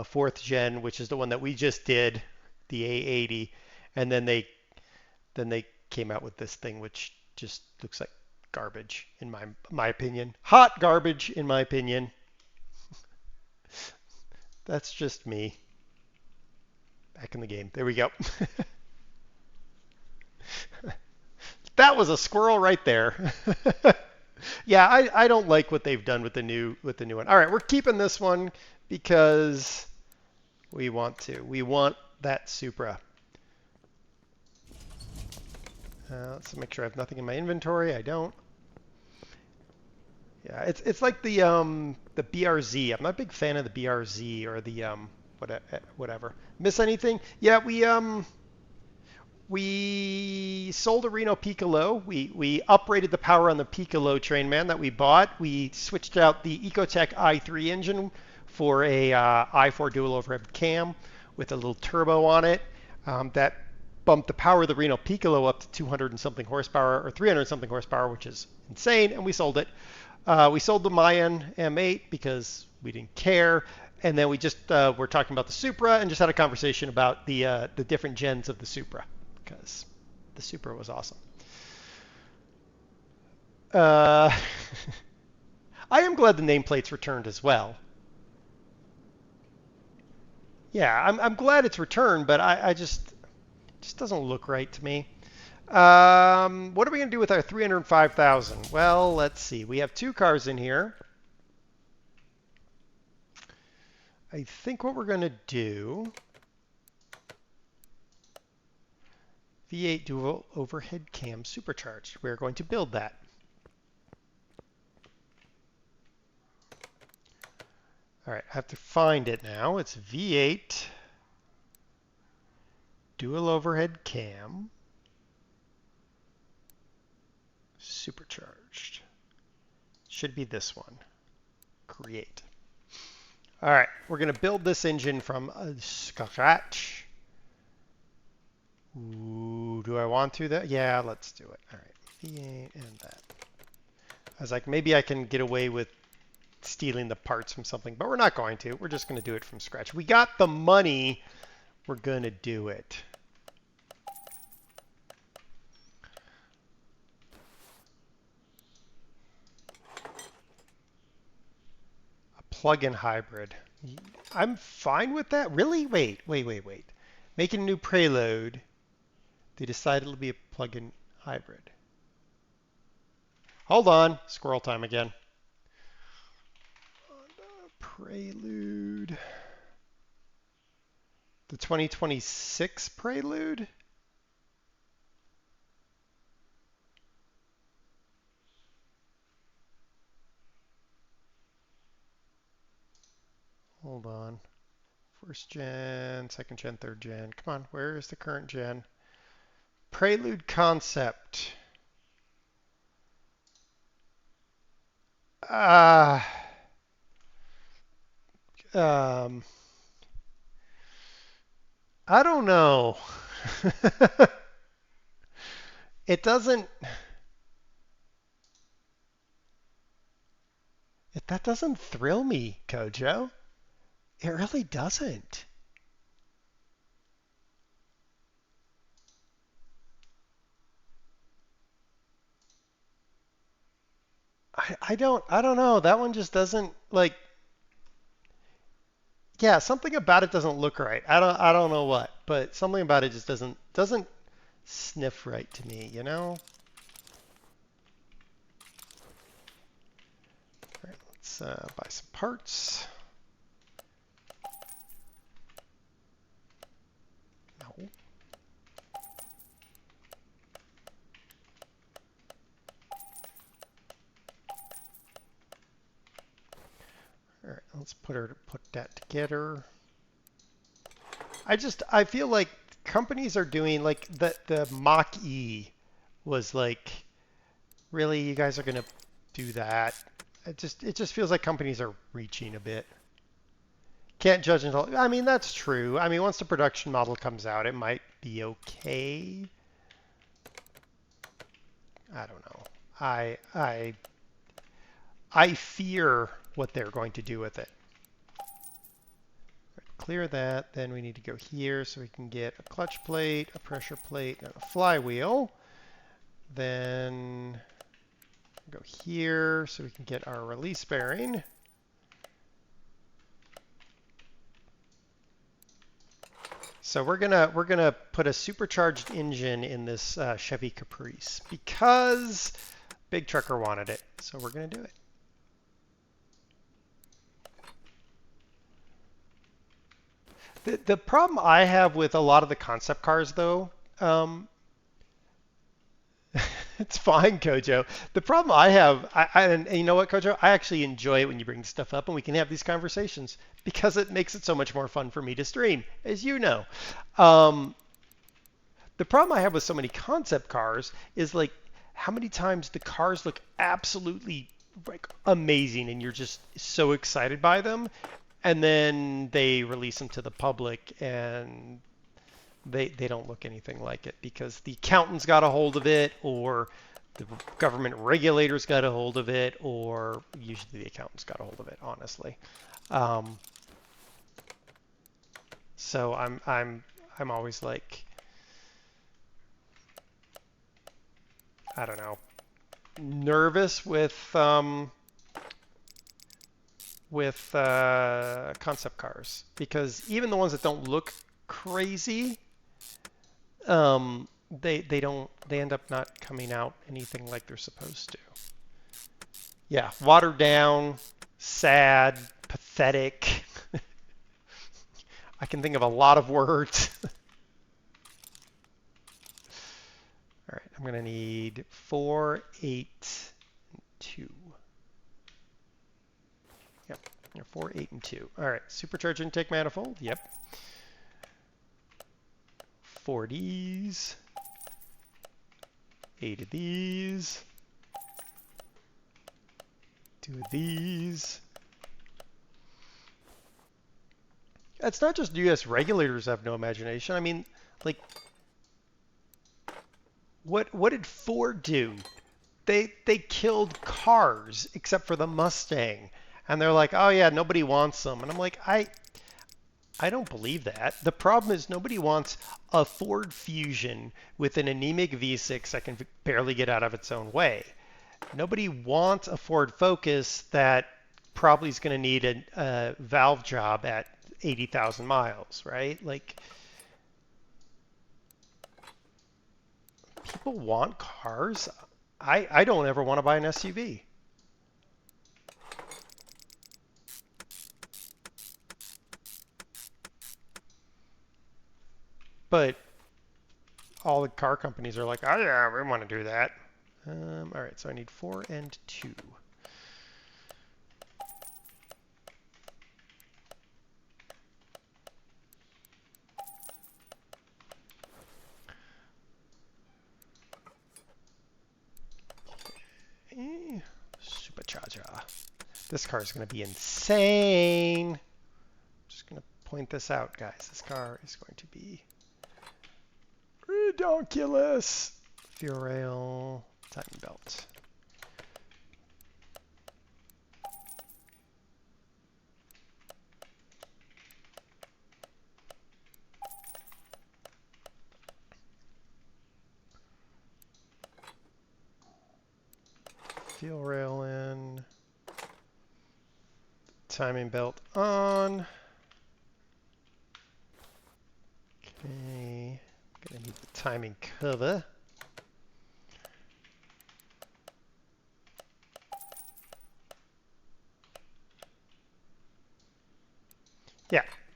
fourth gen, which is the one that we just did, the A80, and then they came out with this thing which just looks like garbage in my opinion. Hot garbage in my opinion. That's just me. Back in the game. There we go. That was a squirrel right there. Yeah, I don't like what they've done with the new one. All right, we're keeping this one because we want to. We want that Supra. Let's make sure I have nothing in my inventory. I don't. Yeah, it's like the BRZ. I'm not a big fan of the BRZ or the whatever. Miss anything? Yeah, we sold a Reno Piccolo. We uprated the power on the Piccolo train man that we bought. We switched out the Ecotech i3 engine for a i4 dual overhead cam with a little turbo on it. That bumped the power of the Reno Piccolo up to 200 and something horsepower or 300 and something horsepower, which is insane, and we sold it. We sold the Mayan M8 because we didn't care. And then we just were talking about the Supra and just had a conversation about the different gens of the Supra because the Supra was awesome. I am glad the nameplate's returned as well. Yeah, I'm glad it's returned, but I just it just doesn't look right to me. What are we going to do with our 305,000? Well, let's see. We have two cars in here. I think what we're going to do, V8 dual overhead cam supercharged. We're going to build that. All right, I have to find it now. It's V8 dual overhead cam supercharged. Should be this one. Create. All right, we're going to build this engine from scratch. Ooh, do I want to? Yeah, let's do it. All right, V8 and that. I was like, maybe I can get away with stealing the parts from something, but we're not going to. We're just going to do it from scratch. We got the money. We're going to do it. Plug-in hybrid. I'm fine with that. Really? Wait. Making a new preload. They decided it'll be a plug-in hybrid. Hold on. Squirrel time again. Prelude. The 2026 Prelude? Hold on. First gen, second gen, third gen. Come on, where is the current gen? Prelude concept. I don't know. It doesn't. That doesn't thrill me, Kojo. It really doesn't. I don't know. That one just doesn't like. Yeah, something about it doesn't look right. I don't know what. but something about it just doesn't sniff right to me, you know? All right, let's buy some parts. No. All right, let's put that together. I feel like companies are doing like the Mach-E was like, really, you guys are gonna do that? It just feels like companies are reaching a bit. Can't judge until, I mean, that's true. I mean, once the production model comes out, it might be okay. I don't know. I fear what they're going to do with it. Clear that, then we need to go here so we can get a clutch plate, a pressure plate, and a flywheel. Then go here so we can get our release bearing. So we're gonna put a supercharged engine in this Chevy Caprice because Big Trucker wanted it. So we're gonna do it. The problem I have with a lot of the concept cars, though, it's fine, Kojo. The problem I have, and you know what, Kojo? I actually enjoy it when you bring stuff up and we can have these conversations because it makes it so much more fun for me to stream, as you know. The problem I have with so many concept cars is like how many times the cars look absolutely like amazing and you're just so excited by them, and then they release them to the public and they don't look anything like it because the accountants got a hold of it, or the government regulators got a hold of it, or usually the accountants got a hold of it, honestly. So I'm always like, I don't know, nervous with concept cars because even the ones that don't look crazy, they end up not coming out anything like they're supposed to. Yeah, watered down, sad, pathetic. I can think of a lot of words. All right, I'm gonna need 4, 8, and 2. Yep, 4, 8, and 2. All right, supercharged intake manifold. Yep. 4 Ds. 8 of these. 2 of these. It's not just US regulators have no imagination. I mean, like, what did Ford do? They killed cars except for the Mustang. And they're like, oh yeah, nobody wants them. And I'm like, I don't believe that. The problem is nobody wants a Ford Fusion with an anemic V6 that can barely get out of its own way. Nobody wants a Ford Focus that probably is going to need a valve job at 80,000 miles, right? Like, people want cars. I don't ever want to buy an SUV. But all the car companies are like, oh yeah, we want to do that. All right, so I need 4 and 2. Okay. Supercharger. This car is going to be insane. I'm just going to point this out, guys. This car is going to be ridiculous. Fuel rail, timing belt. Fuel rail in. Timing belt on. Okay, gonna need the timing cover.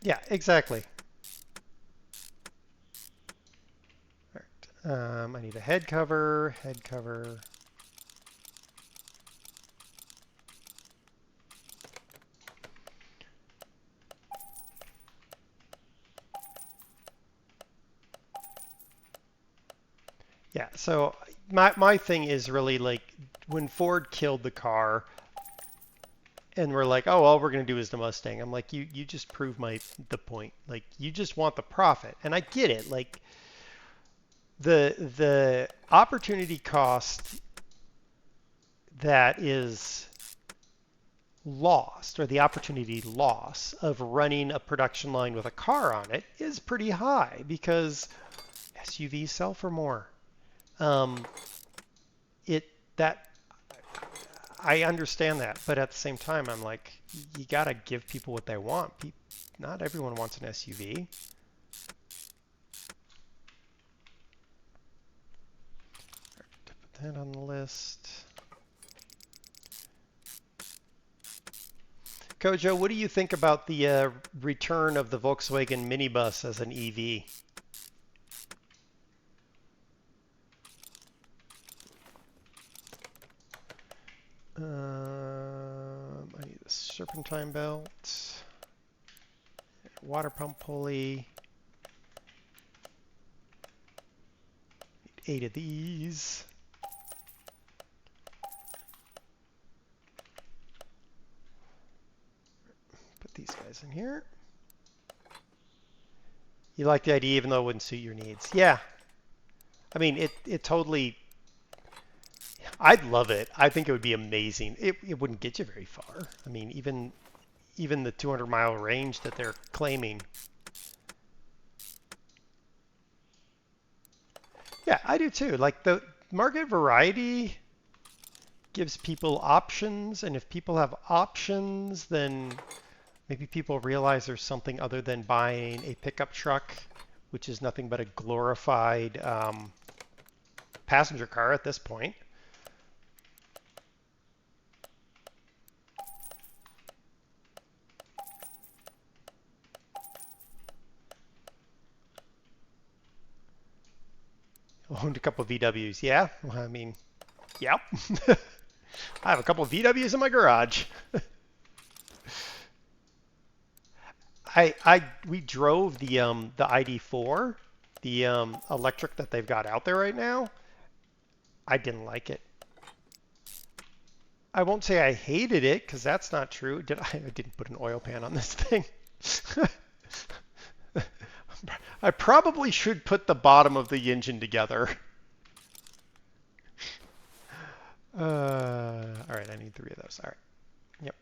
Yeah, exactly. All right. I need a head cover, head cover. Yeah, so my thing is really like when Ford killed the car and we're like, oh, all we're going to do is the Mustang. I'm like, you just prove the point. Like you just want the profit. And I get it. Like the opportunity cost that is lost, or the opportunity loss of running a production line with a car on it, is pretty high because SUVs sell for more. It that I understand that, but at the same time, I'm like, you gotta give people what they want. Not everyone wants an SUV. Put that on the list. Kojo, what do you think about the return of the Volkswagen minibus as an EV? I need a serpentine belt, water pump pulley, 8 of these. Put these guys in here. You like the idea even though it wouldn't suit your needs. Yeah. I mean, it totally, I'd love it. I think it would be amazing. It wouldn't get you very far. I mean, even the 200-mile range that they're claiming. Yeah, I do too. Like the market variety gives people options, and if people have options, then maybe people realize there's something other than buying a pickup truck, which is nothing but a glorified passenger car at this point. Owned a couple of VWs. Yeah, well, I mean, yep. I have a couple of VWs in my garage. We drove the ID4, the electric that they've got out there right now. I didn't like it. I won't say I hated it because that's not true. I didn't put an oil pan on this thing. I probably should put the bottom of the engine together. All right, I need 3 of those. All right. Yep.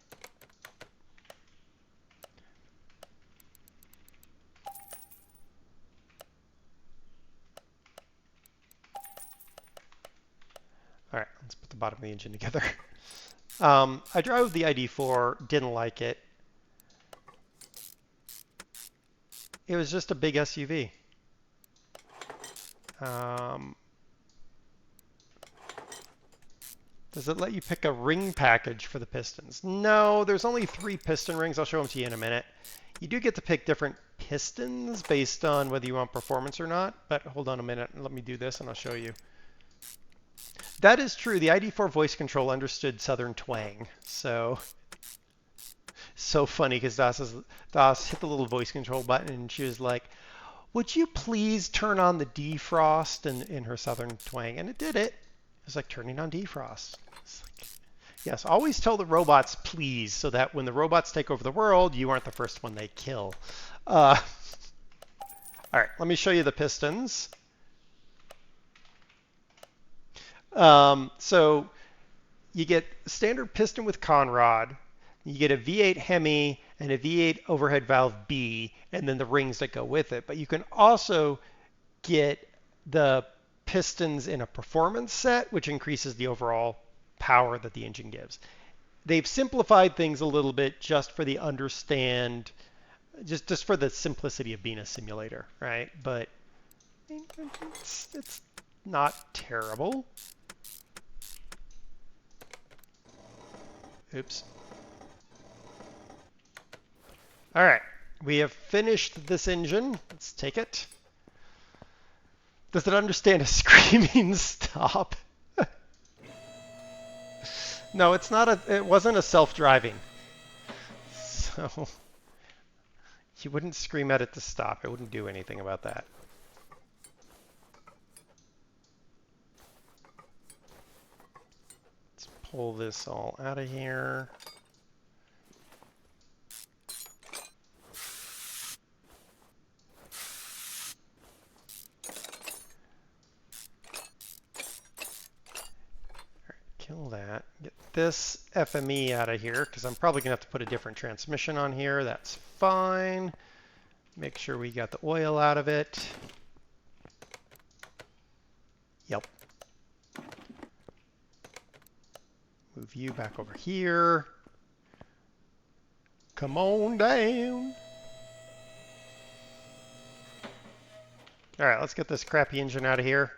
All right, let's put the bottom of the engine together. I drove the ID4, didn't like it. It was just a big SUV. Does it let you pick a ring package for the pistons? No, there's only 3 piston rings. I'll show them to you in a minute. You do get to pick different pistons based on whether you want performance or not, but hold on a minute. Let me do this and I'll show you. That is true. The ID4 voice control understood Southern twang. So funny because Das hit the little voice control button and she was like, would you please turn on the defrost in her Southern twang? And it did it. It was like turning on defrost. Like, yes, always tell the robots please so that when the robots take over the world, you aren't the first one they kill. All right, let me show you the pistons. So you get standard piston with conrod. You get a V8 Hemi and a V8 overhead valve B, and then the rings that go with it. But you can also get the pistons in a performance set, which increases the overall power that the engine gives. They've simplified things a little bit just for the understand just for the simplicity of being a simulator, right? But it's not terrible. Oops. All right, we have finished this engine. Let's take it. Does it understand a screaming stop? No, it's not a. It wasn't a self-driving. So you wouldn't scream at it to stop. It wouldn't do anything about that. Let's pull this all out of here. Kill that. Get this FME out of here because I'm probably going to have to put a different transmission on here. That's fine. Make sure we got the oil out of it. Yep. Move you back over here. Come on down. All right, let's get this crappy engine out of here.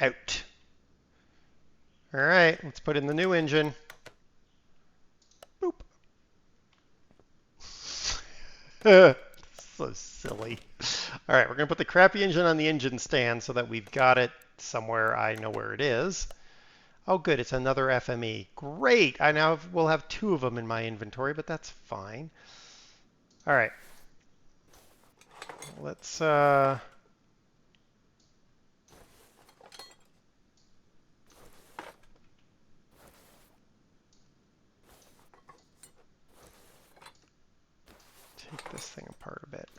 Out. All right, let's put in the new engine. Boop. So silly. All right, we're going to put the crappy engine on the engine stand so that we've got it somewhere I know where it is. Oh, good, it's another FME. Great, I now will have 2 of them in my inventory, but that's fine. All right. Let's take this thing apart a bit.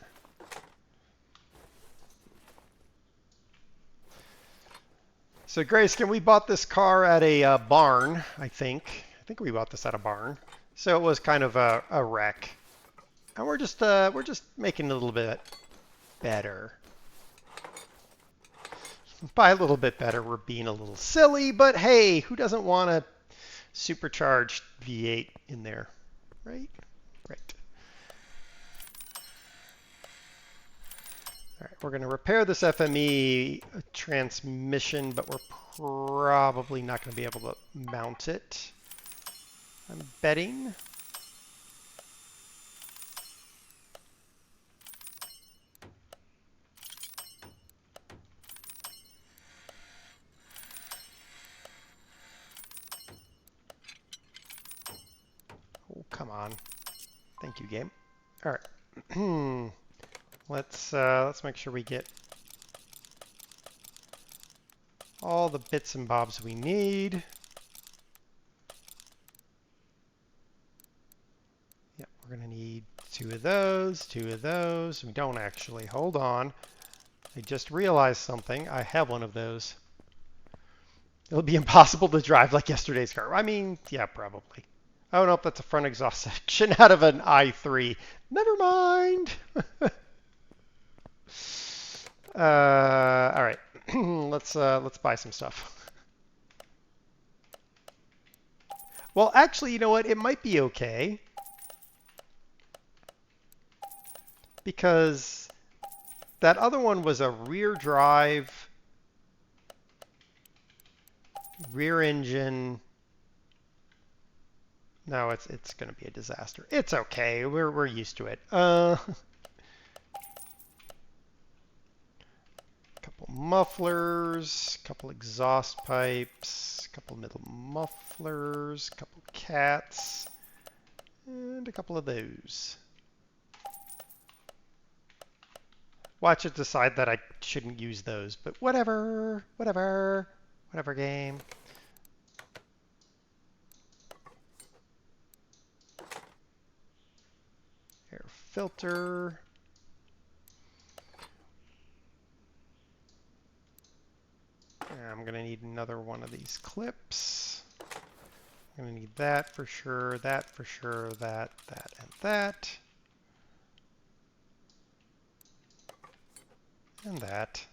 So Grayskin, we bought this car at a barn, I think. I think we bought this at a barn. So it was kind of a wreck. And we're just making it a little bit better. By a little bit better, we're being a little silly, but hey, who doesn't want a supercharged V8 in there, right? Right. All right, we're going to repair this FME transmission, but we're probably not going to be able to mount it. I'm betting. Oh, come on. Thank you, game. All right. Let's make sure we get all the bits and bobs we need. Yep, we're going to need 2 of those, 2 of those. We don't actually. Hold on. I just realized something. I have one of those. It'll be impossible to drive like yesterday's car. I mean, yeah, probably. Oh, nope, that's a front exhaust section out of an i3. Never mind. All right, let's buy some stuff. Well, actually, you know what? It might be okay because that other one was a rear drive, rear engine. No, it's going to be a disaster. It's okay. We're used to it. Couple mufflers, couple exhaust pipes, couple middle mufflers, couple cats, and a couple of those. Watch it decide that I shouldn't use those, but whatever, whatever, whatever game. Air filter. I'm going to need another one of these clips. I'm going to need that for sure, that, and that. And that.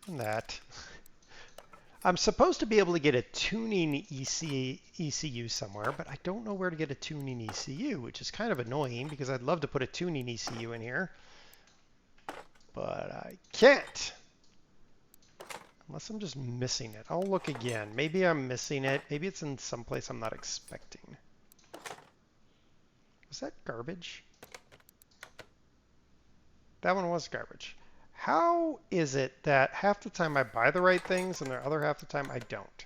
And that. I'm supposed to be able to get a tuning ECU somewhere, but I don't know where to get a tuning ECU, which is kind of annoying because I'd love to put a tuning ECU in here, but I can't. Unless I'm just missing it. I'll look again. Maybe I'm missing it. Maybe it's in some place I'm not expecting. Was that garbage? That one was garbage. How is it that half the time I buy the right things and the other half the time I don't?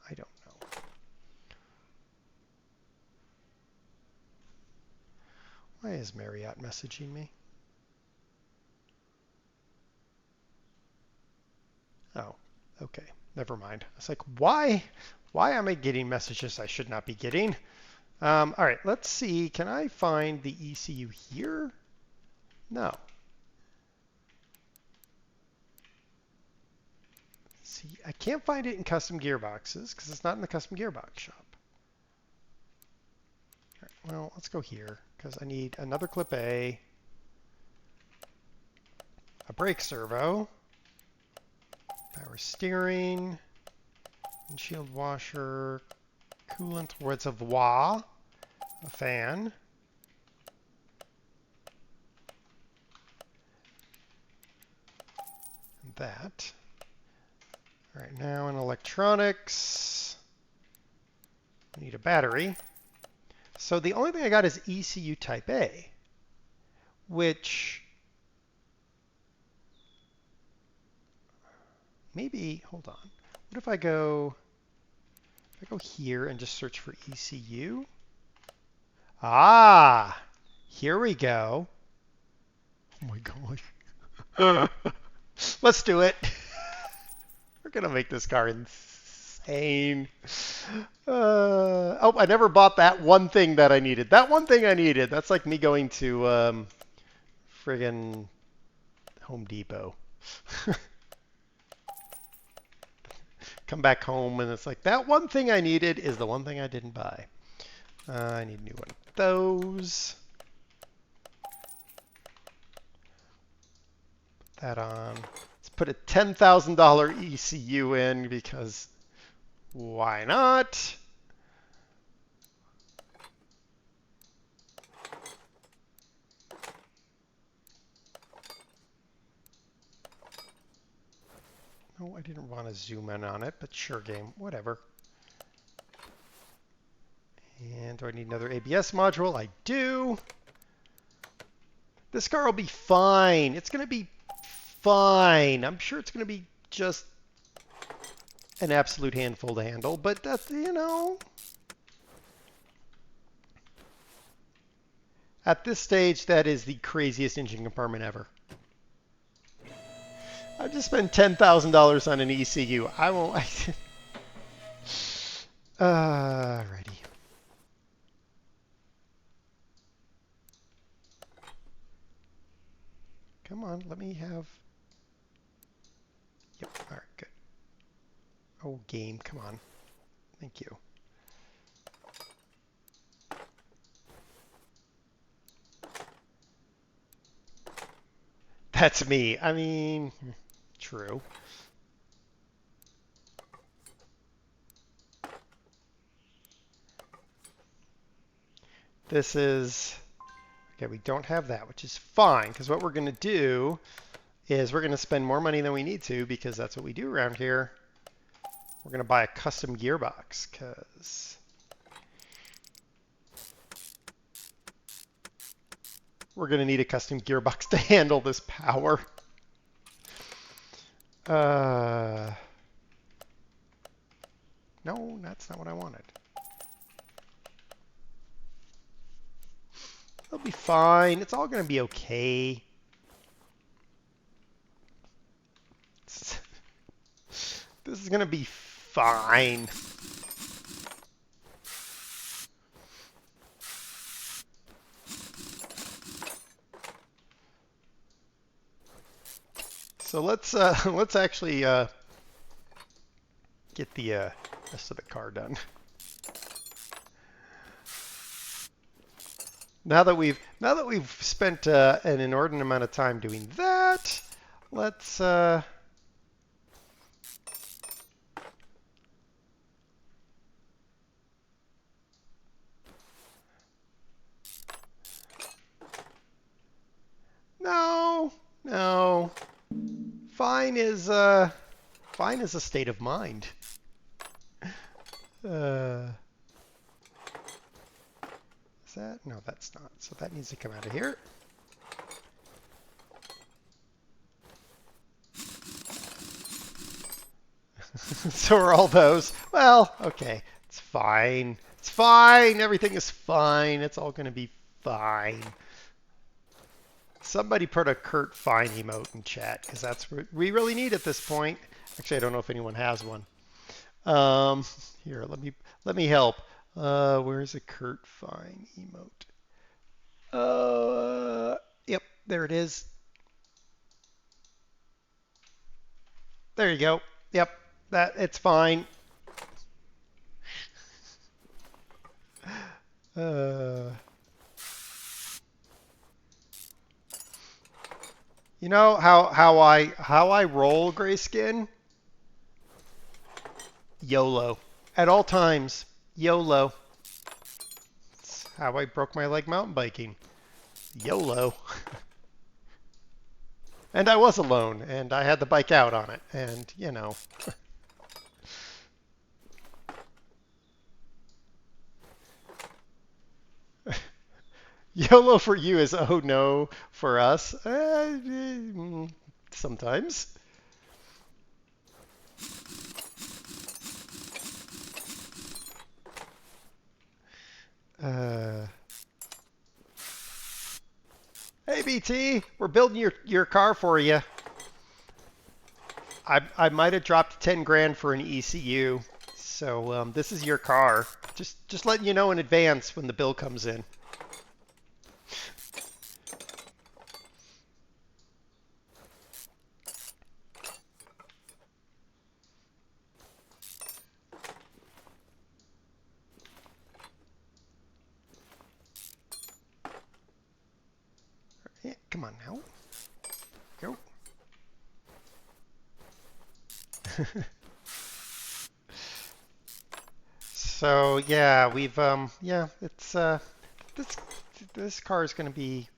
I don't know. Why is Marriott messaging me? Oh, okay. Never mind. It's like, why am I getting messages I should not be getting? All right, let's see. Can I find the ECU here? No. See, I can't find it in custom gearboxes because it's not in the custom gearbox shop. All right, well, let's go here because I need another clip A, a brake servo, power steering, windshield washer, coolant reservoir, a fan, and that. All right, now in electronics, we need a battery. So the only thing I got is ECU type A, which maybe, hold on. What if I go here and just search for ECU? Ah, here we go. Oh my gosh. Let's do it. We're going to make this car insane. Oh, I never bought that one thing that I needed. That one thing I needed. That's like me going to friggin' Home Depot. Come back home and it's like, that one thing I needed is the one thing I didn't buy. I need a new one of those. Put that on. Let's put a $10,000 ECU in because why not? Oh, I didn't want to zoom in on it, but sure game, whatever. And do I need another ABS module? I do. This car will be fine. It's going to be fine. I'm sure it's going to be just an absolute handful to handle, but that's, you know. At this stage, that is the craziest engine compartment ever. I just spent $10,000 on an ECU. I won't. Ready. Come on, let me have. Yep. All right, good. Oh, game, come on. Thank you. That's me. I mean, true. This is, okay, we don't have that, which is fine, because what we're going to do is we're going to spend more money than we need to, because that's what we do around here. We're going to buy a custom gearbox, because we're going to need a custom gearbox to handle this power. No, that's not what I wanted. It'll be fine. It's all going to be okay. This is going to be fine. So let's actually get the rest of the car done. Now that we've spent an inordinate amount of time doing that, let's fine is a state of mind. Is that? No, that's not. So that needs to come out of here. So are all those. Well, okay. It's fine. It's fine. Everything is fine. It's all going to be fine. Somebody put a Kurt Fine emote in chat, because that's what we really need at this point. Actually, I don't know if anyone has one. Here, let me help. Where's a Kurt Fine emote? Yep, there it is. There you go. Yep, it's fine. You know how I roll, Grayskin? YOLO. At all times, YOLO. That's how I broke my leg mountain biking. YOLO. And I was alone, and I had the bike out on it, and you know. YOLO for you is oh no for us. Sometimes. Hey BT, we're building your car for you. I might have dropped 10 grand for an ECU, so this is your car. Just letting you know in advance when the bill comes in. Yeah, come on now. Go. So yeah, we've yeah, it's this car is going to be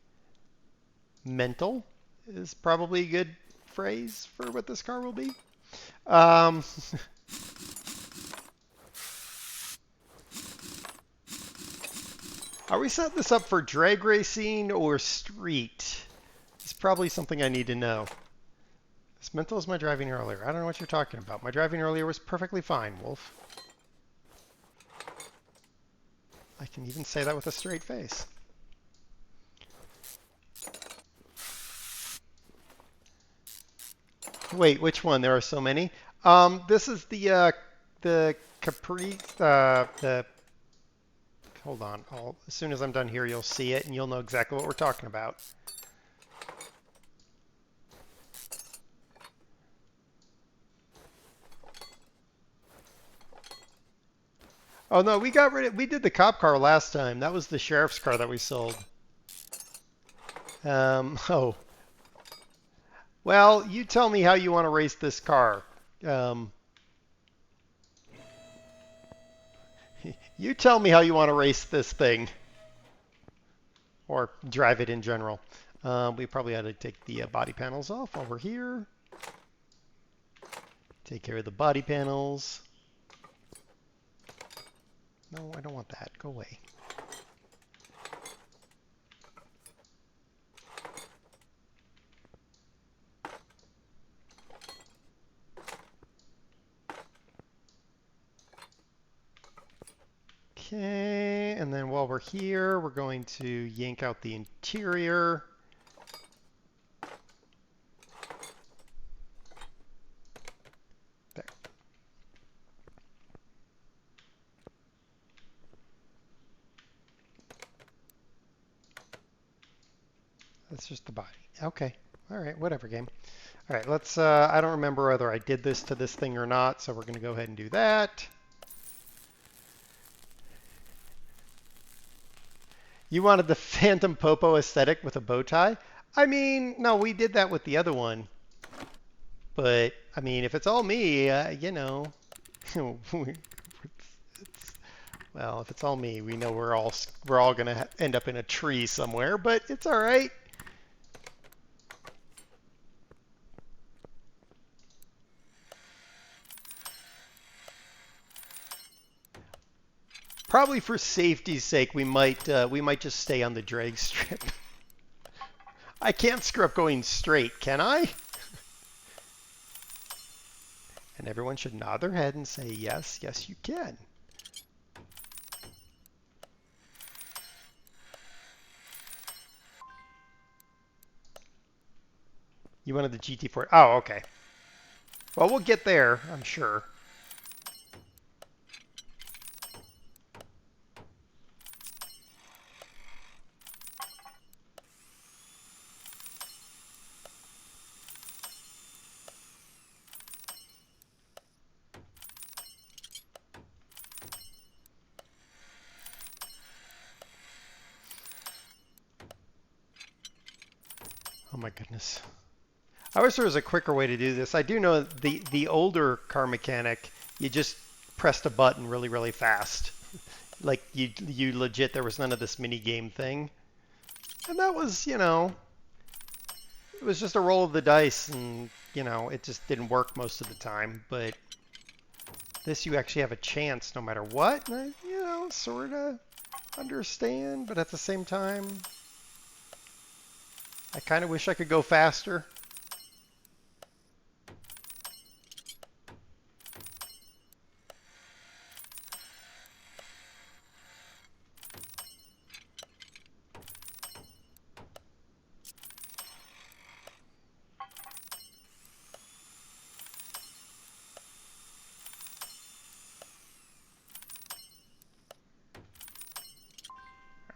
mental is probably a good phrase for what this car will be. Are we setting this up for drag racing or street? It's probably something I need to know. As mental as my driving earlier. I don't know what you're talking about. My driving earlier was perfectly fine, Wolf. I can even say that with a straight face. Wait, which one? There are so many. This is the Capri. Hold on. As soon as I'm done here, you'll see it, and you'll know exactly what we're talking about. Oh no, we did the cop car last time. That was the sheriff's car that we sold. Oh. Well, you tell me how you want to race this car. You tell me how you want to race this thing. Or drive it in general. We probably ought to take the body panels off while we're here. Take care of the body panels. No, I don't want that. Go away. Okay, and then while we're here, we're going to yank out the interior. There. That's just the body. Okay. All right, whatever, game. All right, let's, I don't remember whether I did this to this thing or not, so we're going to go ahead and do that. You wanted the Phantom Popo aesthetic with a bow tie? I mean, no, we did that with the other one. But, I mean, if it's all me, you know, well, if it's all me, we know we're all going to end up in a tree somewhere, but it's all right. Probably for safety's sake, we might just stay on the drag strip. I can't screw up going straight, can I? And everyone should nod their head and say, yes, yes, you can. You wanted the GT4. Oh, okay. Well, we'll get there, I'm sure. Oh my goodness. I wish there was a quicker way to do this. I do know the older car mechanic, you just pressed a button really, really fast. Like you legit, there was none of this mini game thing. And that was, you know, it was just a roll of the dice and, you know, it just didn't work most of the time. But this you actually have a chance no matter what. And I, you know, sort of understand, but at the same time, I kind of wish I could go faster.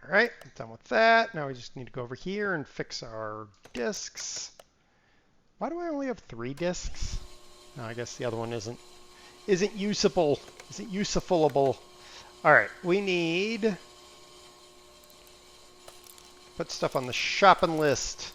All right, done with that. Now we just need to go over here and fix our discs. Why do I only have 3 discs? No, I guess the other one isn't usable. Isn't usefulable. All right, we need put stuff on the shopping list.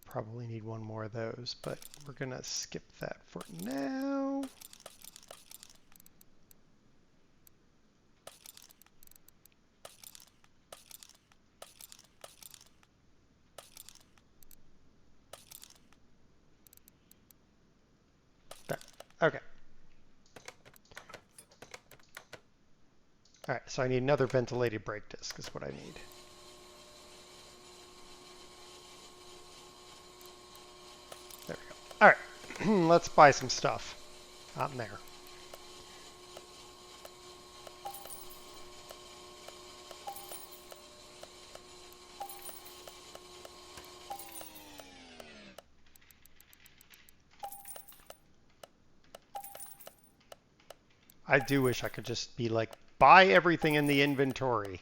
Probably need one more of those, but we're gonna skip that for now. There. Okay. All right, so I need another ventilated brake disc is what I need. There we go. All right, let's buy some stuff out in there. I do wish I could just be like, buy everything in the inventory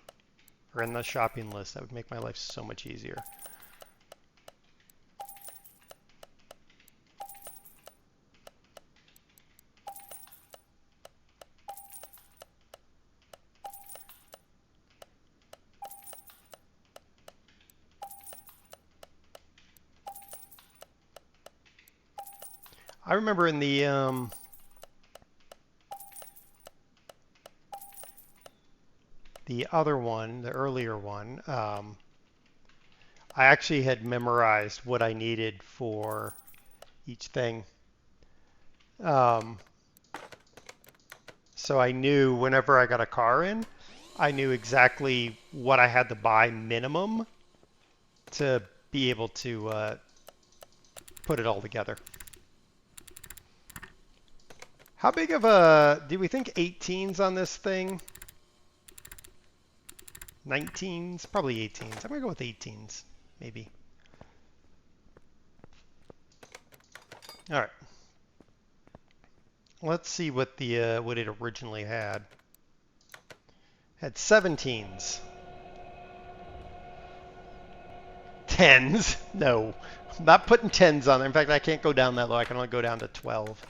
or in the shopping list. That would make my life so much easier. I remember in the other one, the earlier one, I actually had memorized what I needed for each thing. So I knew whenever I got a car in, I knew exactly what I had to buy minimum to be able to put it all together. How big of a, do we think 18s on this thing? 19s? Probably 18s. I'm going to go with 18s, maybe. All right. Let's see what the what it originally had. Had 17s. 10s? No. I'm not putting 10s on there. In fact, I can't go down that low. I can only go down to 12.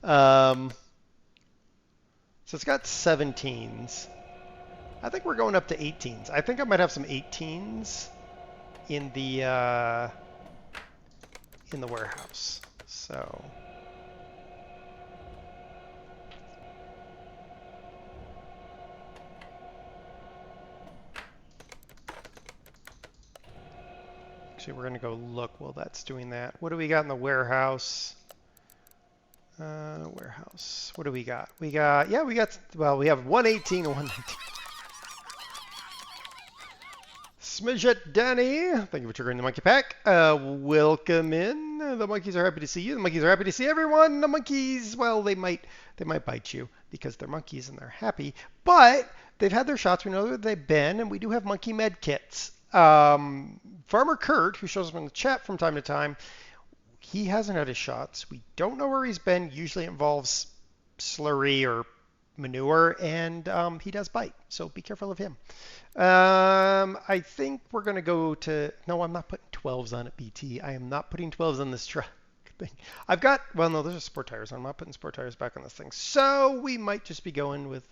So it's got 17s. I think we're going up to 18s. I think I might have some 18s in the warehouse. So Actually, we're going to go look while that's doing that. What do we got in the warehouse? Warehouse. What do we got? We got, yeah, we have 118 and 119. Smidget Danny, thank you for triggering the monkey pack. Welcome in. The monkeys are happy to see you. The monkeys are happy to see everyone. The monkeys, well, they might bite you because they're monkeys and they're happy, but they've had their shots. We know where they've been, and we do have monkey med kits. Farmer Kurt, who shows up in the chat from time to time, he hasn't had his shots. We don't know where he's been. Usually it involves slurry or manure, and he does bite, so be careful of him. I think we're going to go to... No, I'm not putting 12s on it, BT. I am not putting 12s on this truck thing. I've got... Well, no, those are sport tires. I'm not putting sport tires back on this thing. So we might just be going with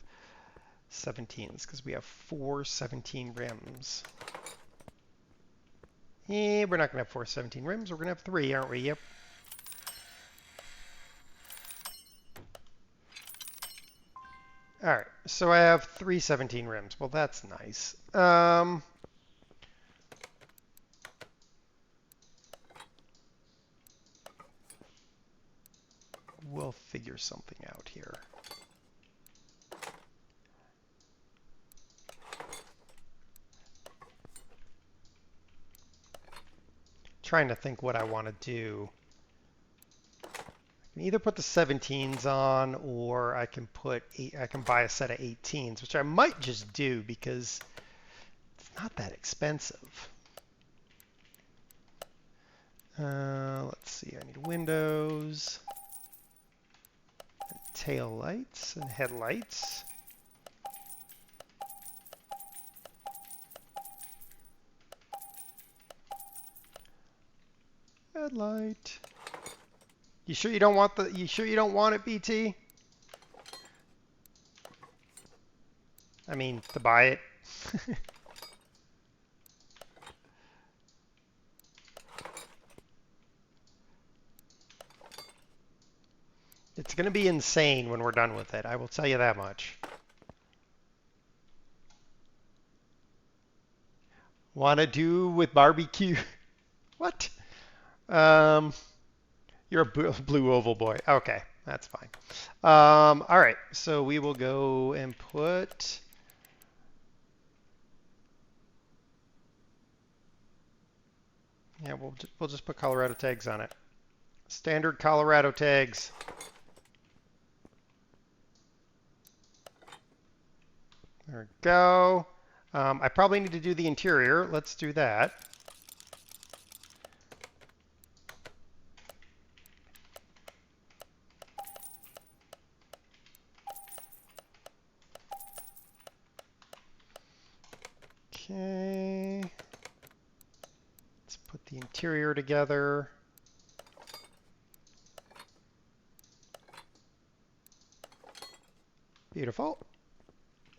17s because we have 4 17 rims. Yeah, we're not going to have 4 17 rims. We're going to have 3, aren't we? Yep. All right, so I have 3 17 rims. Well, that's nice. We'll figure something out here. Trying to think what I want to do. I can either put the 17s on, or I can buy a set of 18s, which I might just do because it's not that expensive. Let's see, I need windows, and tail lights, and headlights. Headlight. You sure you don't want it, BT? I mean, to buy it. It's going to be insane when we're done with it. I will tell you that much. Want to do with barbecue? What? You're a blue oval boy. Okay, that's fine. All right, so we will go and put... Yeah, we'll just put Colorado tags on it. Standard Colorado tags. There we go. I probably need to do the interior. Let's do that. Okay. Let's put the interior together. Beautiful.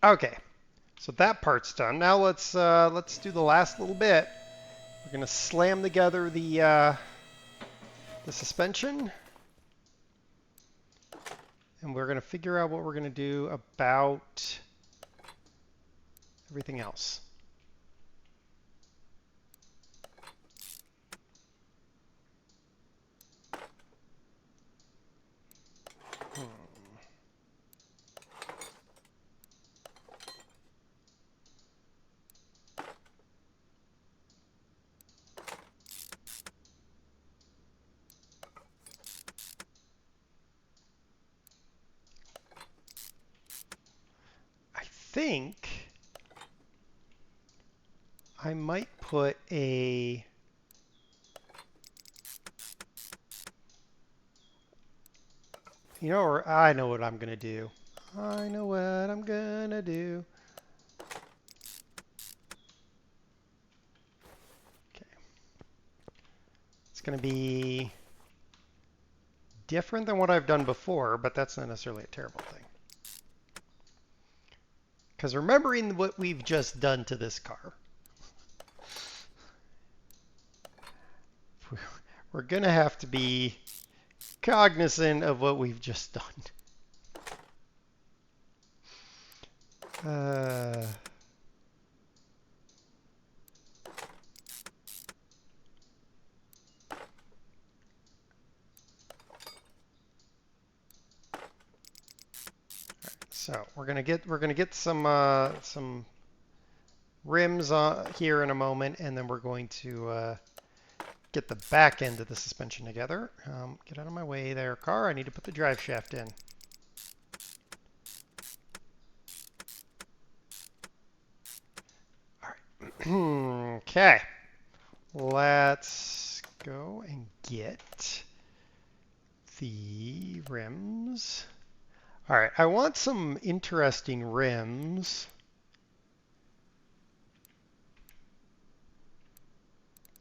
Okay. So that part's done. Now let's do the last little bit. We're going to slam together the suspension. And we're going to figure out what we're going to do about everything else. I think I might put a... You know, or I know what I'm going to do. I know what I'm going to do. Okay. It's going to be different than what I've done before, but that's not necessarily a terrible thing. Because remembering what we've just done to this car, we're going to have to be cognizant of what we've just done. So we're gonna get some rims here in a moment, and then we're going to get the back end of the suspension together. Get out of my way there, car. I need to put the drive shaft in. All right. Okay. Let's go and get the rims. All right. I want some interesting rims.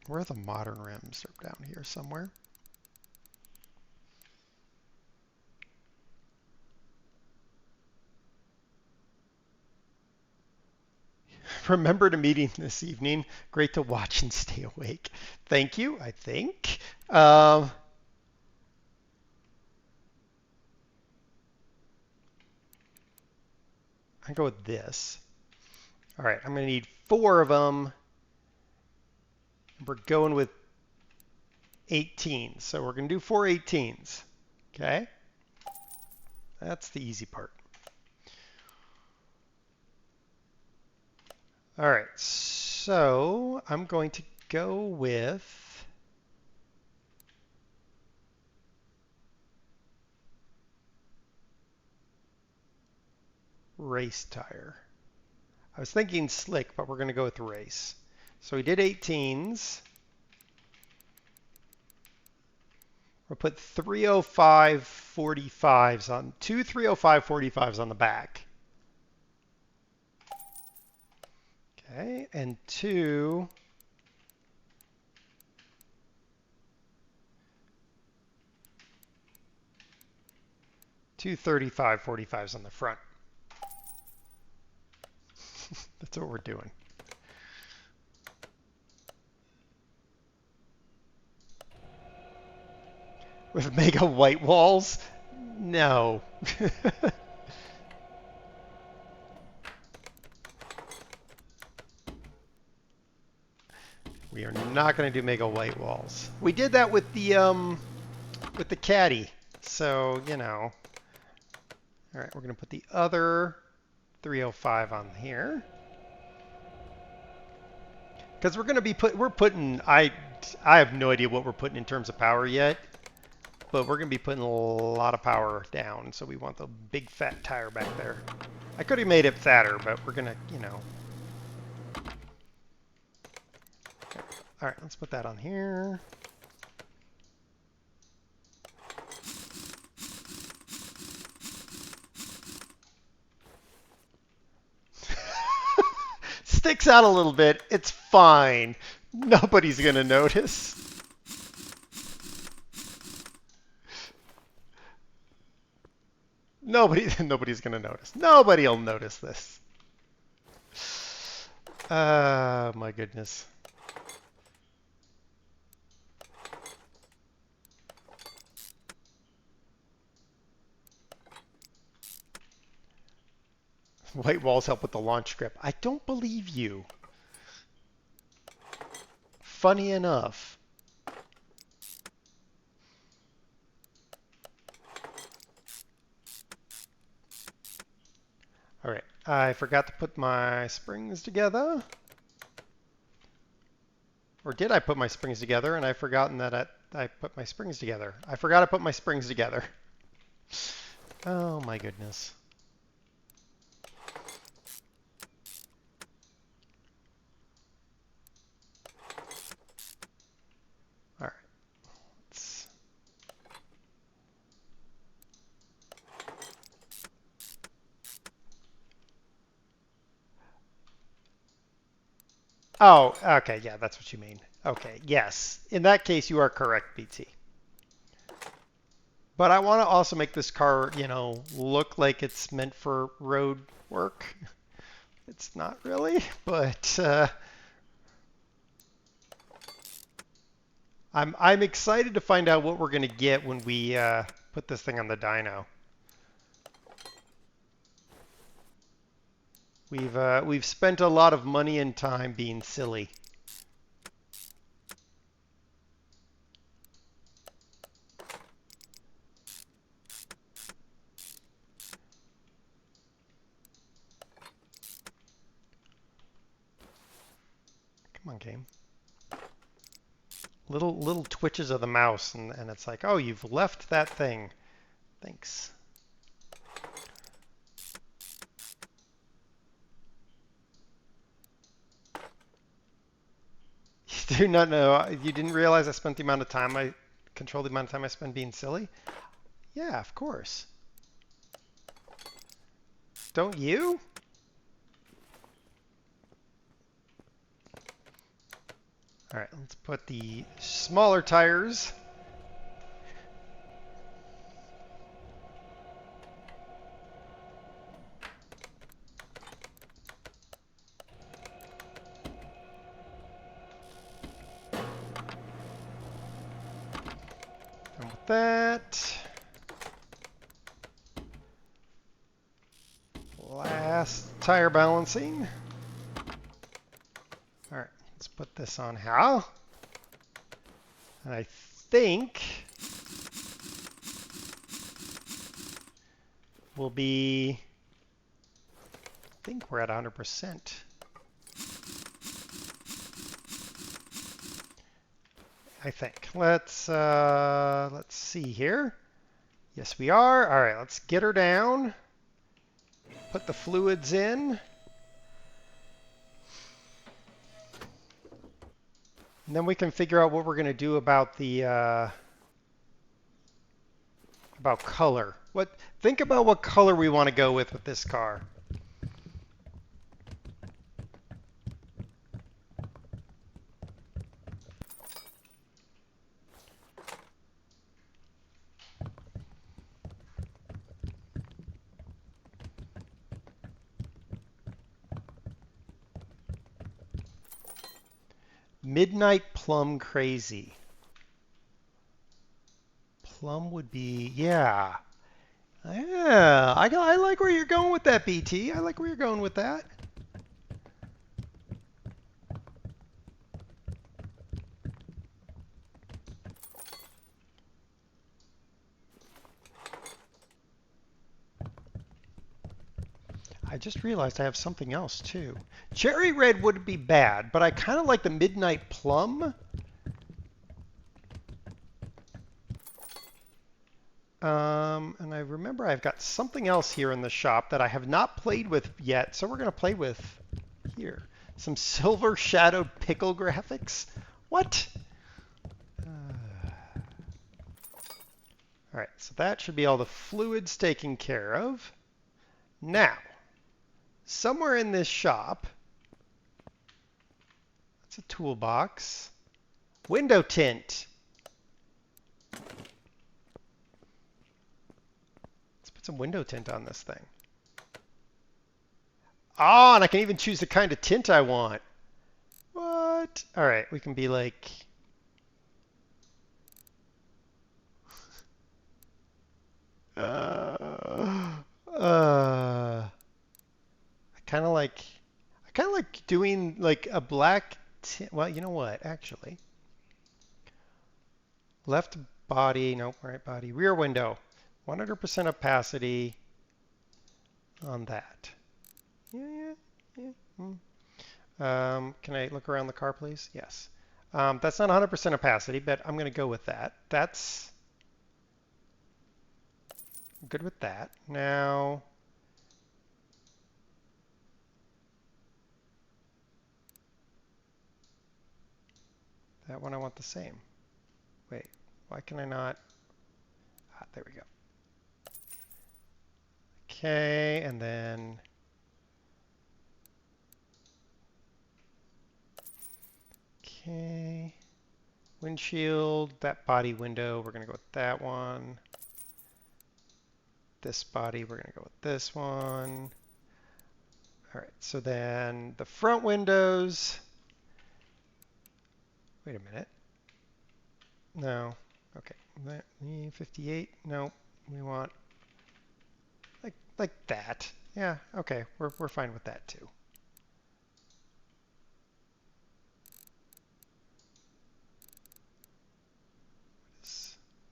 Where are the modern rims? They're down here somewhere. Remember to meeting this evening. Great to watch and stay awake. Thank you, I think. I go with this. All right, I'm going to need 4 of them. We're going with 18s. So we're going to do 4 18s. Okay? That's the easy part. All right, so I'm going to go with race tire. I was thinking slick, but we're going to go with race. So we did 18s. We'll put 305 45s on, 2 305 45s on the back. Okay, and 2 235 45s on the front. That's what we're doing. With mega white walls? No. We are not going to do mega white walls. We did that with the caddy. So, you know. All right, we're going to put the other 305 on here. Because we're going to be putting I have no idea what we're putting in terms of power yet. But we're going to be putting a lot of power down, so we want the big fat tire back there. I could have made it fatter, but we're going to, you know. Okay. All right, let's put that on here. Sticks out a little bit. It's fine. Nobody's going to notice. Nobody's going to notice. Nobody will notice this. My goodness. White walls help with the launch grip. I don't believe you. Funny enough. All right, I forgot to put my springs together. Or did I put my springs together and I've forgotten that I put my springs together? I forgot to put my springs together. Oh my goodness. All right. Oh, okay, yeah, that's what you mean. Okay, yes. In that case, you are correct, BT. But I want to also make this car, you know, look like it's meant for road work. It's not really, but I'm excited to find out what we're going to get when we put this thing on the dyno. We've spent a lot of money and time being silly. Come on, game. Little twitches of the mouse, and it's like, oh, you've left that thing. Thanks. You do not know. You didn't realize I spent the amount of time I control the amount of time I spend being silly? Yeah, of course. Don't you? All right, let's put the smaller tires. And with that, last tire balancing. All right, let's put this on how? And I think we'll be, I think we're at 100%. I think. Let's see here. Yes, we are. All right, let's get her down. Put the fluids in. And then we can figure out what we're going to do about the about color. Think about what color we want to go with this car. Midnight Plum Crazy. Plum would be, yeah. Yeah, I like where you're going with that, BT. I like where you're going with that. I just realized I have something else too. Cherry red would be bad, but I kind of like the midnight plum. And I remember I've got something else here in the shop that I have not played with yet, so we're going to play with here. Some silver shadowed pickle graphics. What? All right, so that should be all the fluids taken care of. Now, somewhere in this shop, that's a toolbox. Window tint. Let's put some window tint on this thing. Oh, and I can even choose the kind of tint I want. What? All right, we can be like... I kind of like doing like a black tint. Well, you know what? Actually, left body, nope, right body, rear window, 100% opacity on that. Yeah. Can I look around the car, please? Yes. That's not 100% opacity, but I'm going to go with that. That's good with that. Now, that one I want the same. Wait, why can I not? Ah, there we go. Okay, and then okay, windshield, that body window, we're going to go with that one. This body, we're going to go with this one. All right, so then the front windows. Wait a minute. No. Okay. 58. No. We want like that. Yeah. Okay. We're fine with that too.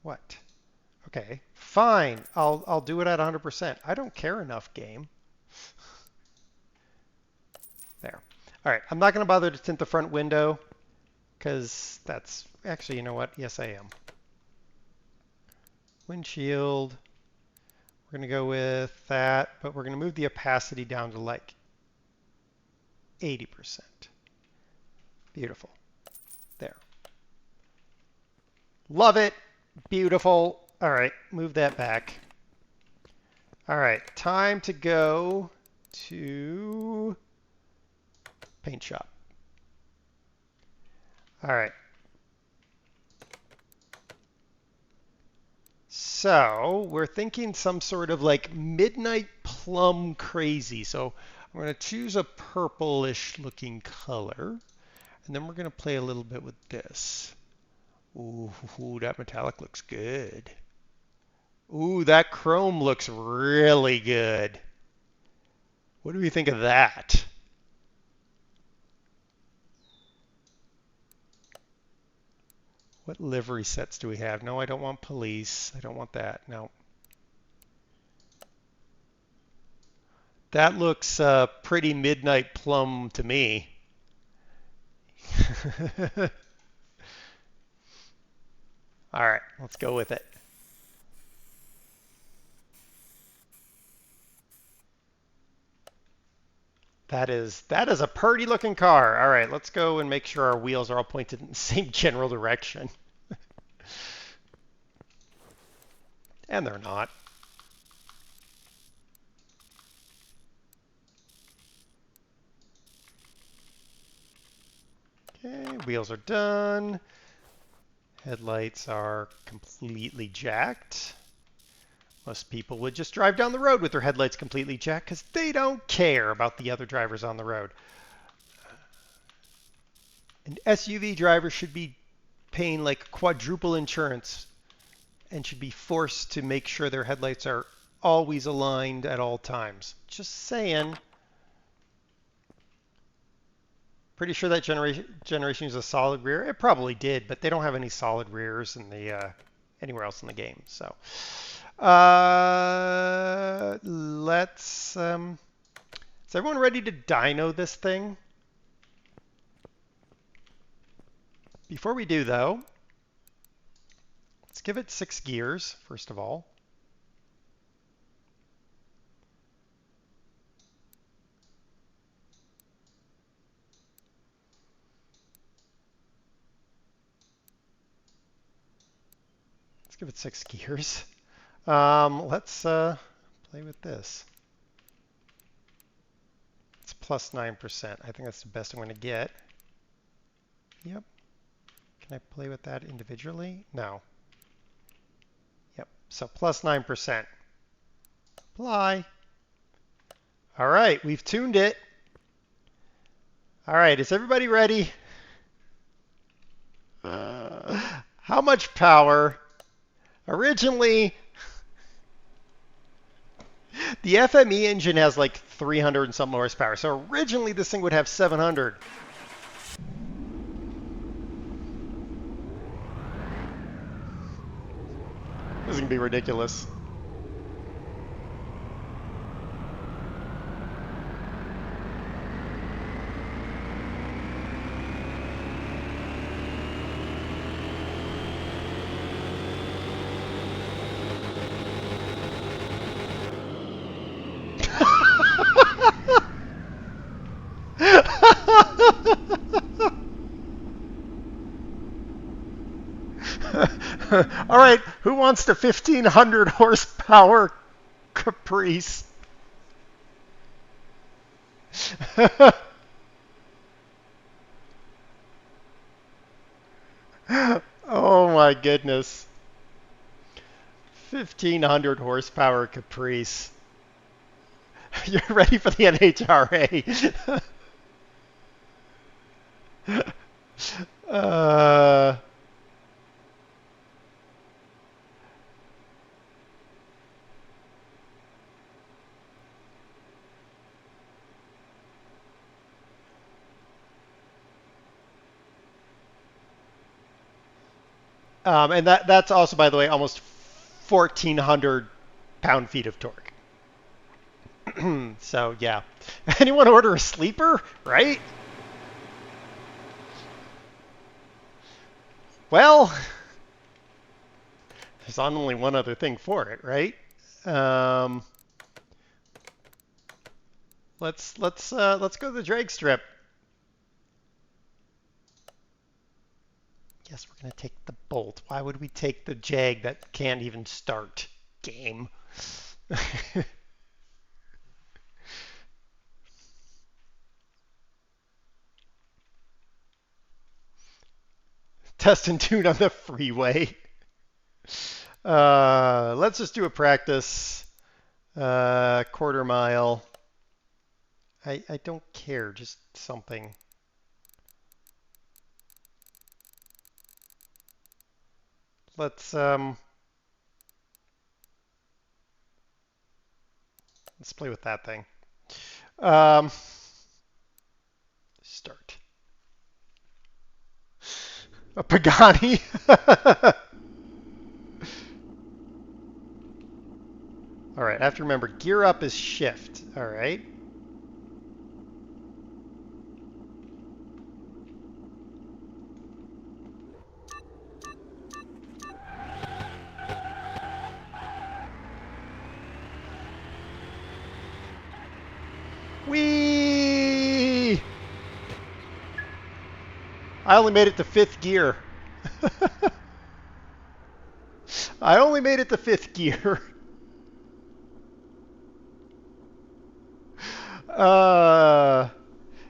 What? Okay. Fine. I'll do it at 100%. I don't care enough, game. There. All right, I'm not going to bother to tint the front window because that's actually, you know what? Yes, I am. Windshield. We're going to go with that, but we're going to move the opacity down to like 80%. Beautiful. There. Love it. Beautiful. All right, move that back. All right, time to go to paint shop. All right. So we're thinking some sort of like midnight plum crazy. So I'm going to choose a purplish looking color. And then we're going to play a little bit with this. Ooh, that metallic looks good. Ooh, that chrome looks really good. What do we think of that? What livery sets do we have? No, I don't want police. I don't want that. No. That looks pretty midnight plum to me. All right, let's go with it. That is a pretty looking car. All right, let's go and make sure our wheels are all pointed in the same general direction. And they're not. Okay, wheels are done. Headlights are completely jacked. Most people would just drive down the road with their headlights completely jacked because they don't care about the other drivers on the road. An SUV driver should be paying like quadruple insurance and should be forced to make sure their headlights are always aligned at all times. Just saying. Pretty sure that generation used a solid rear. It probably did, but they don't have any solid rears in the anywhere else in the game. So let's. Is everyone ready to dyno this thing? Before we do, though, let's give it 6 gears first of all. Give it 6 gears. Let's play with this. It's plus 9%. I think that's the best I'm going to get. Yep. Can I play with that individually? No. Yep. So plus 9%. Apply. All right, we've tuned it. All right, is everybody ready? How much power? Originally, the FME engine has like 300 and some horsepower. So originally this thing would have 700. This is going to be ridiculous. All right, who wants the 1500 horsepower Caprice? Oh my goodness. 1500 horsepower Caprice. You're ready for the NHRA. And that's also, by the way, almost 1,400 pound-feet of torque. So, yeah. Anyone order a sleeper, right? Well, there's only one other thing for it, right? Um, let's go to the drag strip. Yes, we're gonna take the bolt. Why would we take the jag that can't even start? Game. Test and tune on the freeway. Let's just do a practice. Quarter mile. I don't care, just something. Let's play with that thing. Start. A Pagani. All right, I have to remember gear up is shift. All right. Whee! I only made it to 5th gear. I only made it to 5th gear.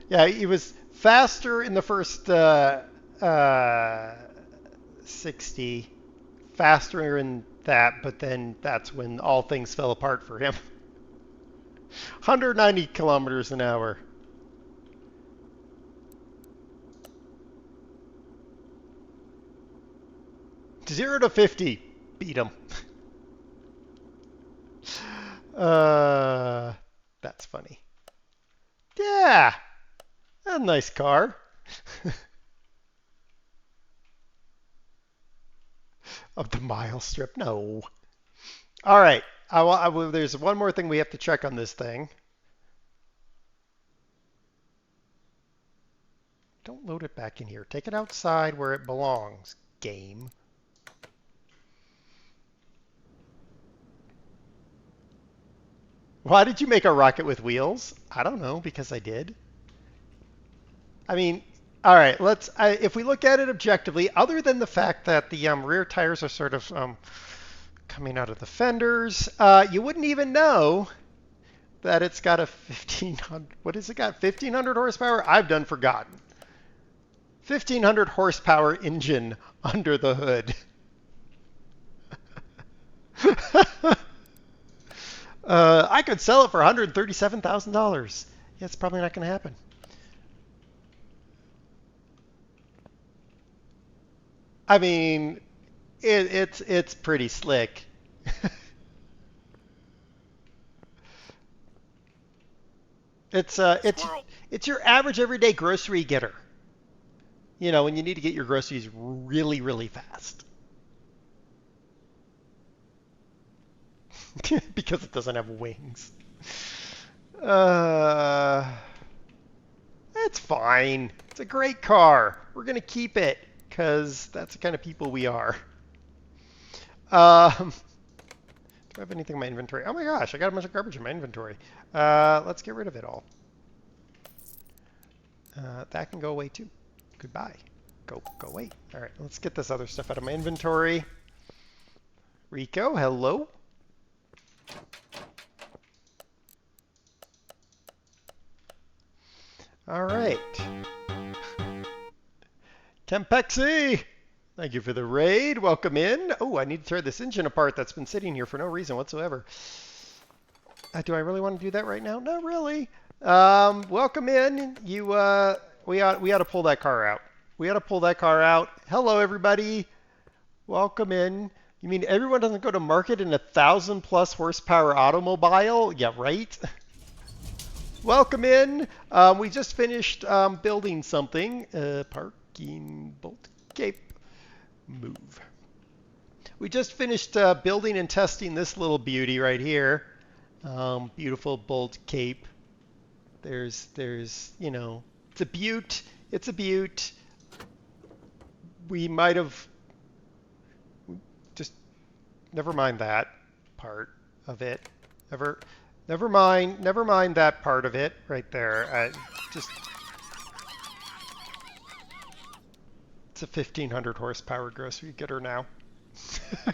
Yeah, it was faster in the first 60, faster in that, but then that's when all things fell apart for him. 190 kilometers an hour. To 0 to 50, beat him. That's funny. Yeah, a nice car. Of the mile strip, no. All right, there's one more thing we have to check on this thing. Don't load it back in here. Take it outside where it belongs, game. Why did you make a rocket with wheels? I don't know, because I did. I mean, all right, if we look at it objectively, other than the fact that the rear tires are sort of coming out of the fenders, you wouldn't even know that it's got a 1500, what has it got, 1500 horsepower? I've done forgotten. 1500 horsepower engine under the hood. I could sell it for $137,000. Yeah, it's probably not going to happen. I mean, it's pretty slick. It's your average everyday grocery getter. You know, when you need to get your groceries really, really fast. Because it doesn't have wings. It's fine. It's a great car. We're going to keep it because that's the kind of people we are. Do I have anything in my inventory? Oh my gosh, I got a bunch of garbage in my inventory. Let's get rid of it all. That can go away too. Goodbye. Go away. All right, let's get this other stuff out of my inventory. Rico, hello. All right. Tempexi, thank you for the raid. Welcome in. Oh, I need to tear this engine apart that's been sitting here for no reason whatsoever. Do I really want to do that right now? Not really. Welcome in. We ought to pull that car out. We ought to pull that car out. Hello, everybody. Welcome in. You mean everyone doesn't go to market in a 1,000+ horsepower automobile? Yeah, right. Welcome in. We just finished building something. Parking bolt cape. Move. We just finished building and testing this little beauty right here. Beautiful bolt cape. There's, you know, it's a beaut. It's a beaut. we might have just never mind that part of it. Never mind that part of it right there. Just it's a 1,500 horsepower grocery getter now.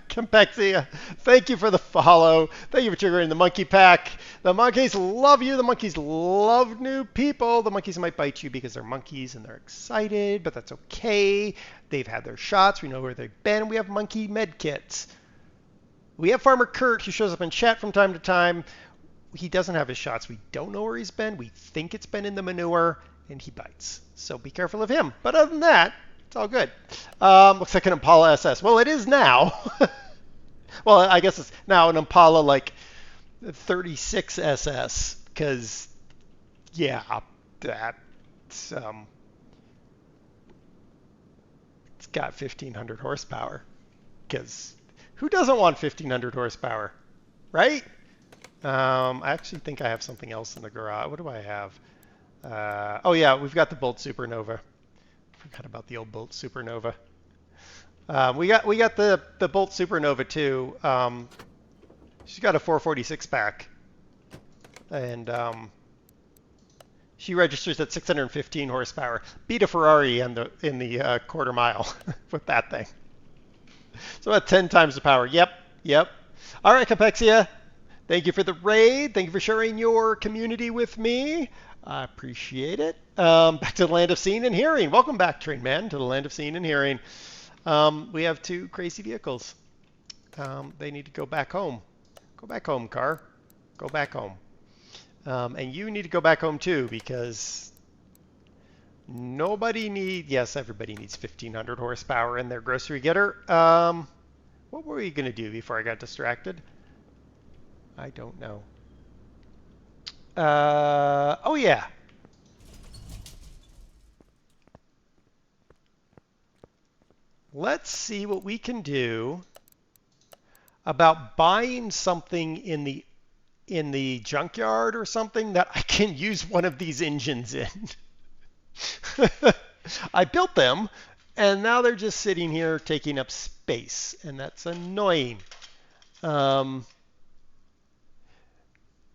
Campexia, thank you for the follow. Thank you for triggering the monkey pack. The monkeys love you. The monkeys love new people. The monkeys might bite you because they're monkeys and they're excited, but that's okay. They've had their shots. We know where they've been. We have monkey med kits. We have Farmer Kurt who shows up in chat from time to time. He doesn't have his shots. We don't know where he's been. We think it's been in the manure, and he bites. So be careful of him. But other than that, it's all good. Looks like an Impala SS. Well, it is now. Well, I guess it's now an Impala like 36 SS because, yeah, that's it's got 1,500 horsepower. Because who doesn't want 1,500 horsepower, right? I actually think I have something else in the garage. What do I have? Oh yeah, we've got the Bolt Supernova. Forgot about the old Bolt Supernova. We got the Bolt Supernova too. She's got a 446 pack, and she registers at 615 horsepower. Beat a Ferrari in the quarter mile with that thing. So about 10 times the power. Yep. All right, Capexia. Thank you for the raid. Thank you for sharing your community with me. I appreciate it. Back to the land of seeing and hearing. Welcome back, Train Man, to the land of seeing and hearing. We have two crazy vehicles. They need to go back home. Go back home, car. Go back home. And you need to go back home too, because everybody needs 1,500 horsepower in their grocery getter. What were we going to do before I got distracted? I don't know. Oh yeah. Let's see what we can do about buying something in the junkyard or something that I can use one of these engines in. I built them, and now they're just sitting here taking up space, and that's annoying.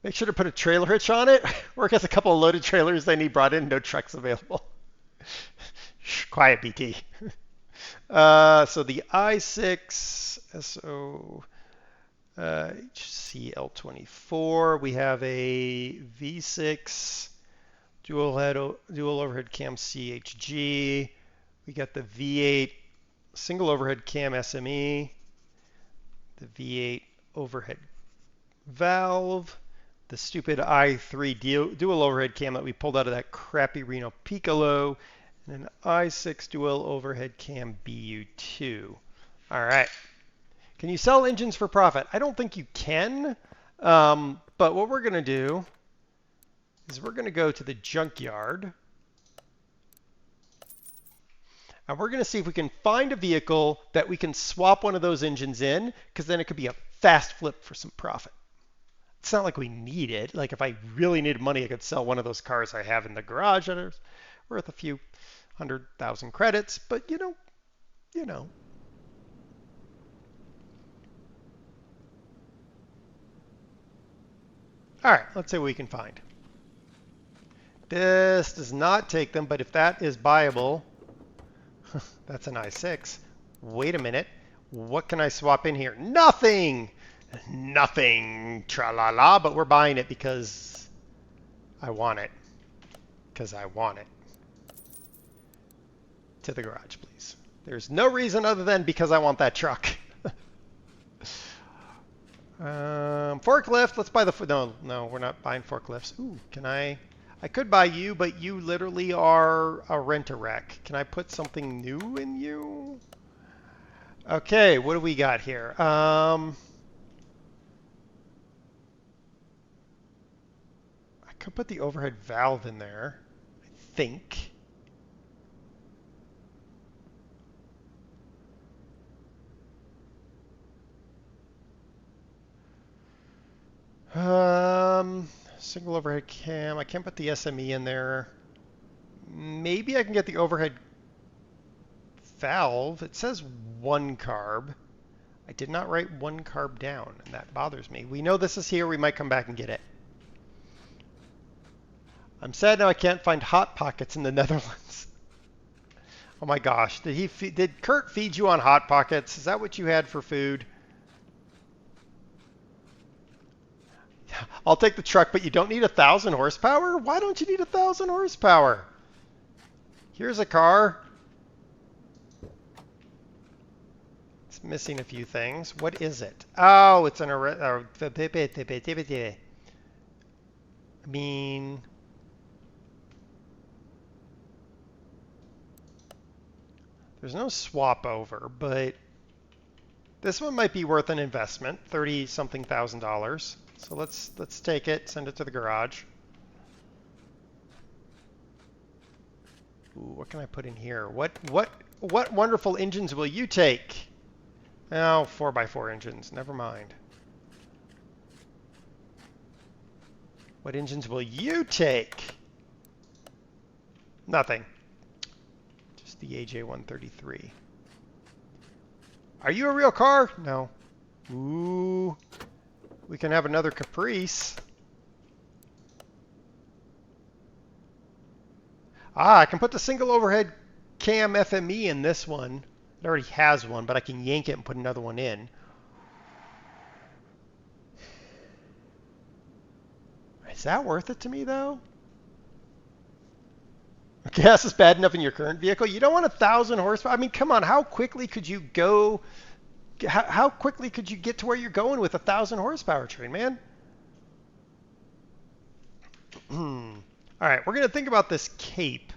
Make sure to put a trailer hitch on it. Work has a couple of loaded trailers they need brought in, no trucks available. Quiet, BT. So the i6 SO HCL24, we have a V6 dual overhead cam CHG. We got the V8 single overhead cam SME, the V8 overhead valve, the stupid i3 dual overhead cam that we pulled out of that crappy Reno Piccolo, and an i6 dual overhead cam BU2. All right. Can you sell engines for profit? I don't think you can, but what we're going to do is we're going to go to the junkyard, and we're going to see if we can find a vehicle that we can swap one of those engines in, because then it could be a fast flip for some profit. It's not like we need it. Like if I really needed money, I could sell one of those cars I have in the garage that are worth a few 100,000 credits, but you know. All right, let's see what we can find. This does not take them, but if that is buyable, that's an i6. Wait a minute. What can I swap in here? Nothing! Nothing. Tra-la-la, but we're buying it because I want it. Because I want it. To the garage, please. There's no reason other than because I want that truck. Forklift. Let's buy the... No, we're not buying forklifts. Ooh, can I could buy you, but you literally are a rent-a-wreck. Can I put something new in you? Okay, what do we got here? I could put the overhead valve in there, I think. Single overhead cam. I can't put the SME in there. Maybe I can get the overhead valve. It says 1 carb. I did not write 1 carb down, and that bothers me. We know this is here. We might come back and get it. I'm sad now I can't find Hot Pockets in the Netherlands. Oh my gosh, did Kurt feed you on Hot Pockets? Is that what you had for food? I'll take the truck, but you don't need 1,000 horsepower? Why don't you need 1,000 horsepower? Here's a car. It's missing a few things. What is it? Oh, it's an I mean, there's no swap over, but this one might be worth an investment, 30-something thousand dollars. So let's take it, send it to the garage. Ooh, what can I put in here? What wonderful engines will you take? Oh, 4x4 engines. Never mind. What engines will you take? Nothing. Just the AJ133. Are you a real car? No. Ooh. We can have another Caprice. Ah, I can put the single overhead cam FME in this one. It already has one, but I can yank it and put another one in. Is that worth it to me, though? Gas is bad enough in your current vehicle. You don't want 1,000 horsepower. I mean, come on. How quickly could you go? How quickly could you get to where you're going with 1,000 horsepower train, man? All right, we're going to think about this cape.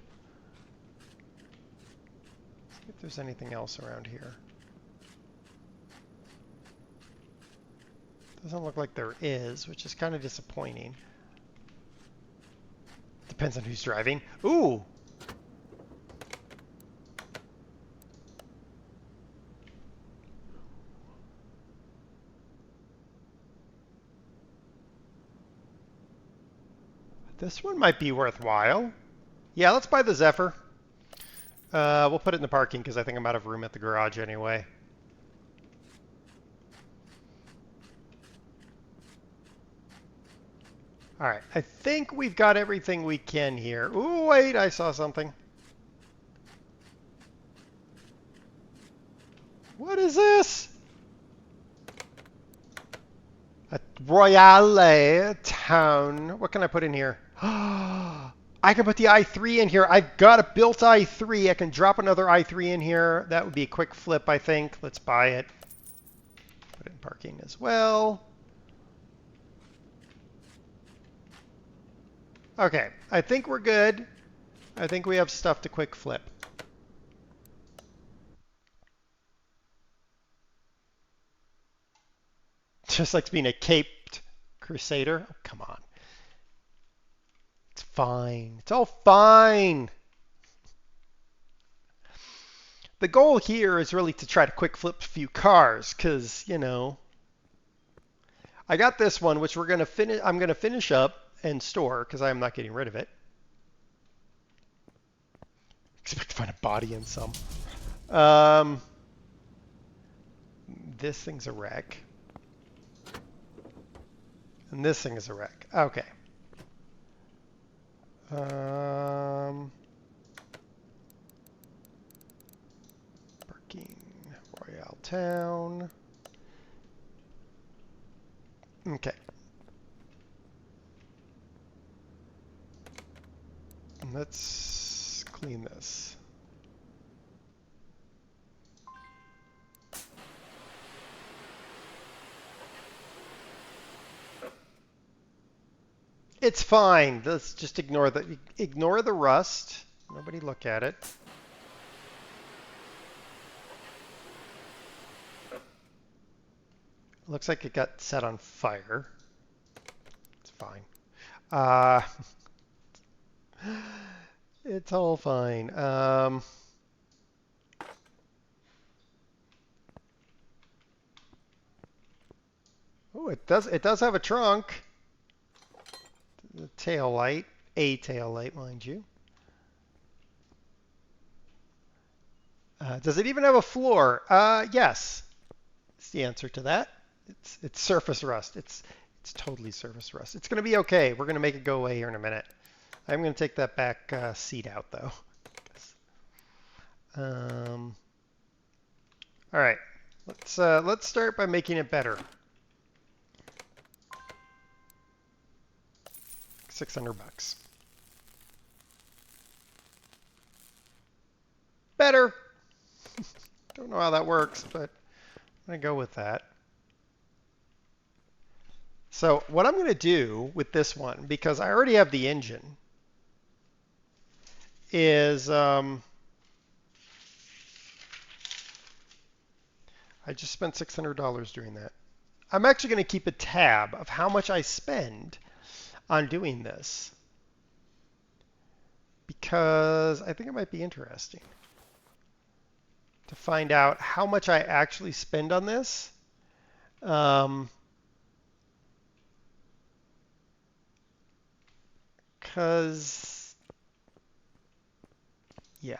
See if there's anything else around here. Doesn't look like there is, which is kind of disappointing. Depends on who's driving. Ooh! This one might be worthwhile. Yeah, let's buy the Zephyr. We'll put it in the parking because I think I'm out of room at the garage anyway. All right, I think we've got everything we can here. Ooh, wait, I saw something. What is this? A Royale Town. What can I put in here? I can put the i3 in here. I've got a built i3. I can drop another i3 in here. That would be a quick flip, I think. Let's buy it. Put it in parking as well. Okay, I think we're good. I think we have stuff to quick flip. Just like being a caped crusader. Oh, come on. It's fine. It's all fine. The goal here is really to try to quick flip a few cars because, you know, I got this one, which we're going to finish. I'm going to finish up and store because I'm not getting rid of it. Expect to find a body in some. This thing's a wreck. And this thing is a wreck. Okay. Parking, Royale Town. Okay. Let's clean this. It's fine. Let's just ignore the rust. Nobody look at it. Looks like it got set on fire. It's fine. It's all fine. Oh, it does have a trunk. The tail light, a tail light, mind you. Does it even have a floor? Yes. It's the answer to that. It's surface rust. It's totally surface rust. It's going to be okay. We're going to make it go away here in a minute. I'm going to take that back seat out though. All right. Let's start by making it better. 600 bucks. Better. Don't know how that works, but I'm going to go with that. So what I'm going to do with this one, because I already have the engine, is I just spent $600 doing that. I'm actually going to keep a tab of how much I spend on doing this because I think it might be interesting to find out how much I actually spend on this. Because, yeah.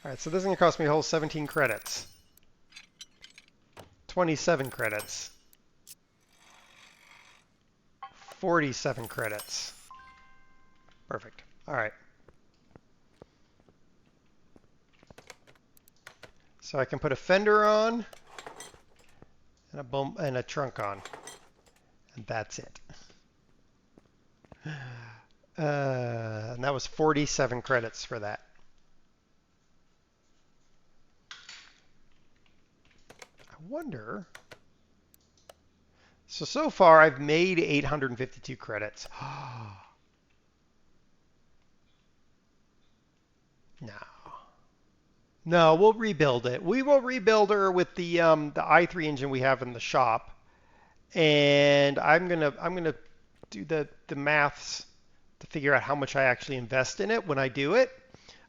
All right, so this is going to cost me a whole 17 credits. 27 credits. 47 credits. Perfect. All right. So I can put a fender on and a trunk on. And that's it. And that was 47 credits for that. I wonder. So far I've made 852 credits. No, we'll rebuild it. We will rebuild her with the i3 engine we have in the shop, and I'm gonna do the maths to figure out how much I actually invest in it when I do it.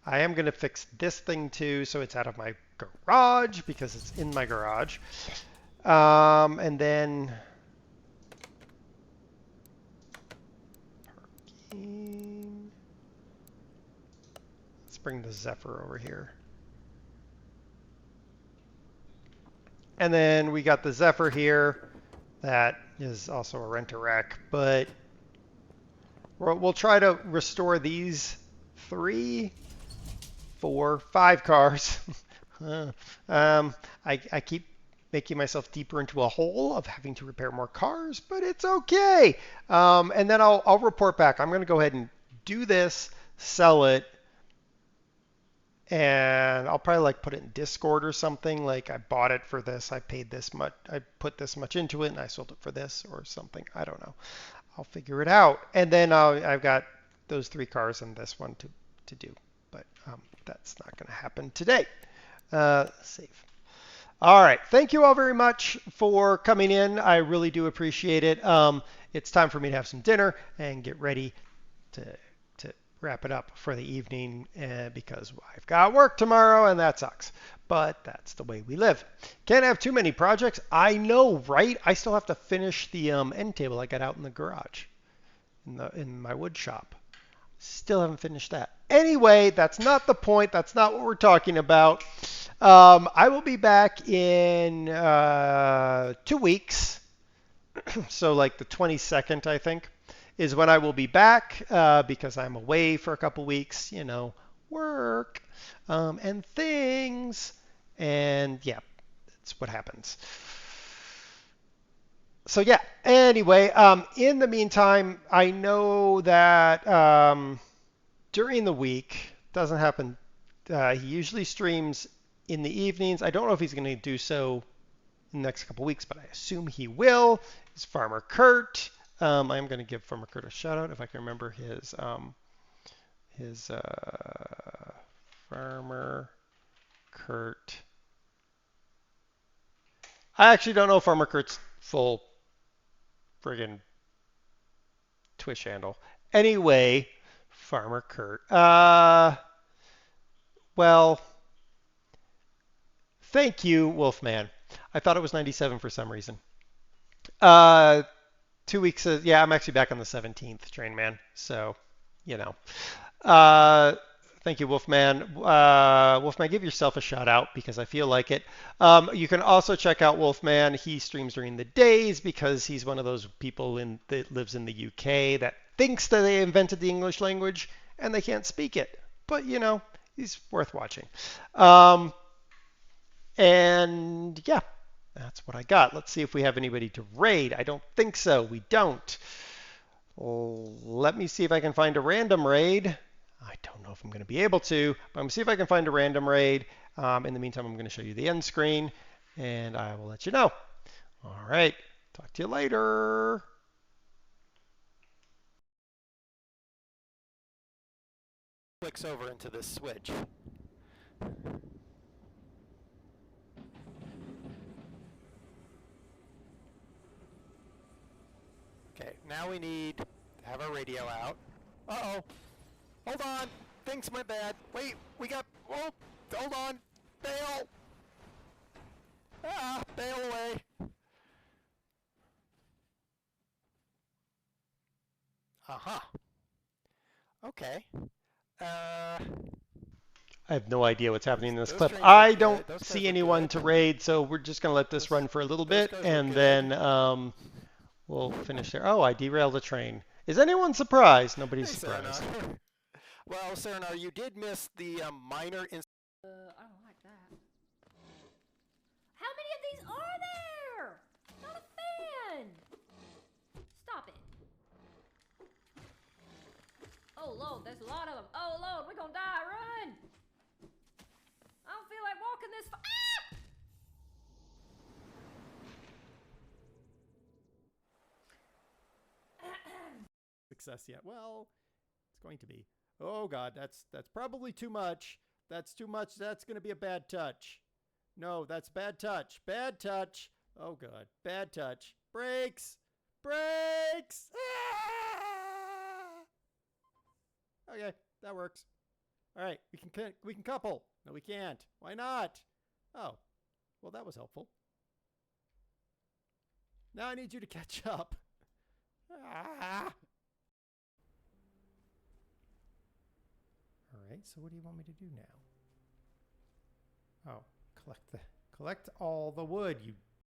I am gonna fix this thing too, so it's out of my garage because it's in my garage, and then parking. Let's bring the Zephyr over here. And then we got the Zephyr here. That is also a rent-a-wreck, but we'll try to restore these 3, 4, 5 cars. I keep making myself deeper into a hole of having to repair more cars, but it's okay. And then I'll report back. I'm going to go ahead and do this, sell it, and I'll probably like put it in Discord or something. Like I bought it for this, I paid this much, I put this much into it, and I sold it for this or something. I don't know. I'll figure it out. And then I've got those 3 cars and this one to do, but that's not going to happen today. Save. All right. Thank you all very much for coming in. I really do appreciate it. It's time for me to have some dinner and get ready to wrap it up for the evening because I've got work tomorrow and that sucks. But that's the way we live. Can't have too many projects. I know, right? I still have to finish the end table I got out in the garage in my wood shop. Still haven't finished that. Anyway, that's not the point. That's not what we're talking about. I will be back in 2 weeks. So like the 22nd, I think, is when I will be back because I'm away for a couple weeks, work and things. And yeah, that's what happens. So yeah, anyway, in the meantime, I know that during the week, doesn't happen, he usually streams in the evenings. I don't know if he's going to do so in the next couple weeks, but I assume he will. It's Farmer Kurt. I'm going to give Farmer Kurt a shout out if I can remember his Farmer Kurt. I actually don't know Farmer Kurt's full friggin' Twitch handle. Anyway, Farmer Kurt. Well, thank you, Wolfman. I thought it was 97 for some reason. 2 weeks. Yeah, I'm actually back on the 17th, Train Man. So, Thank you, Wolfman. Wolfman, give yourself a shout out because I feel like it. You can also check out Wolfman. He streams during the days because he's one of those people that lives in the UK that thinks that they invented the English language and they can't speak it. But, you know, he's worth watching. Um, and yeah, that's what I got. Let's see if we have anybody to raid. I don't think so. We don't. Let me see if I can find a random raid. I don't know if I'm going to be able to, but I'm going to see if I can find a random raid. In the meantime, I'm going to show you the end screen, and I will let you know. All right. Talk to you later. Clicks over into this switch. Okay, now we need to have our radio out. Uh-oh. Hold on. Things went bad. Wait, we got... Oh, hold on. Bail. Ah, bail away. Uh-huh. Okay. I have no idea what's happening in this clip. I don't see anyone to raid, so we're just going to let this run for a little bit, and then we'll finish there. Oh, I derailed a train. Is anyone surprised? Nobody's surprised. Well, Serenar, you did miss the minor... I don't like that. How many of these are there? Not a fan. Stop it. Oh, Lord, there's a lot of them. Oh, Lord, we're gonna die. Run. I don't feel like walking this far. Ah! Success yet? Well, it's going to be. Oh God, that's probably too much. That's too much. That's going to be a bad touch. No, that's bad touch. Bad touch. Oh God, bad touch. Brakes. Brakes. Ah! Okay, that works. All right, we can couple. No, we can't. Why not? Oh, well, that was helpful. Now I need you to catch up. Ah! All right, so what do you want me to do now? Oh, collect all the wood, you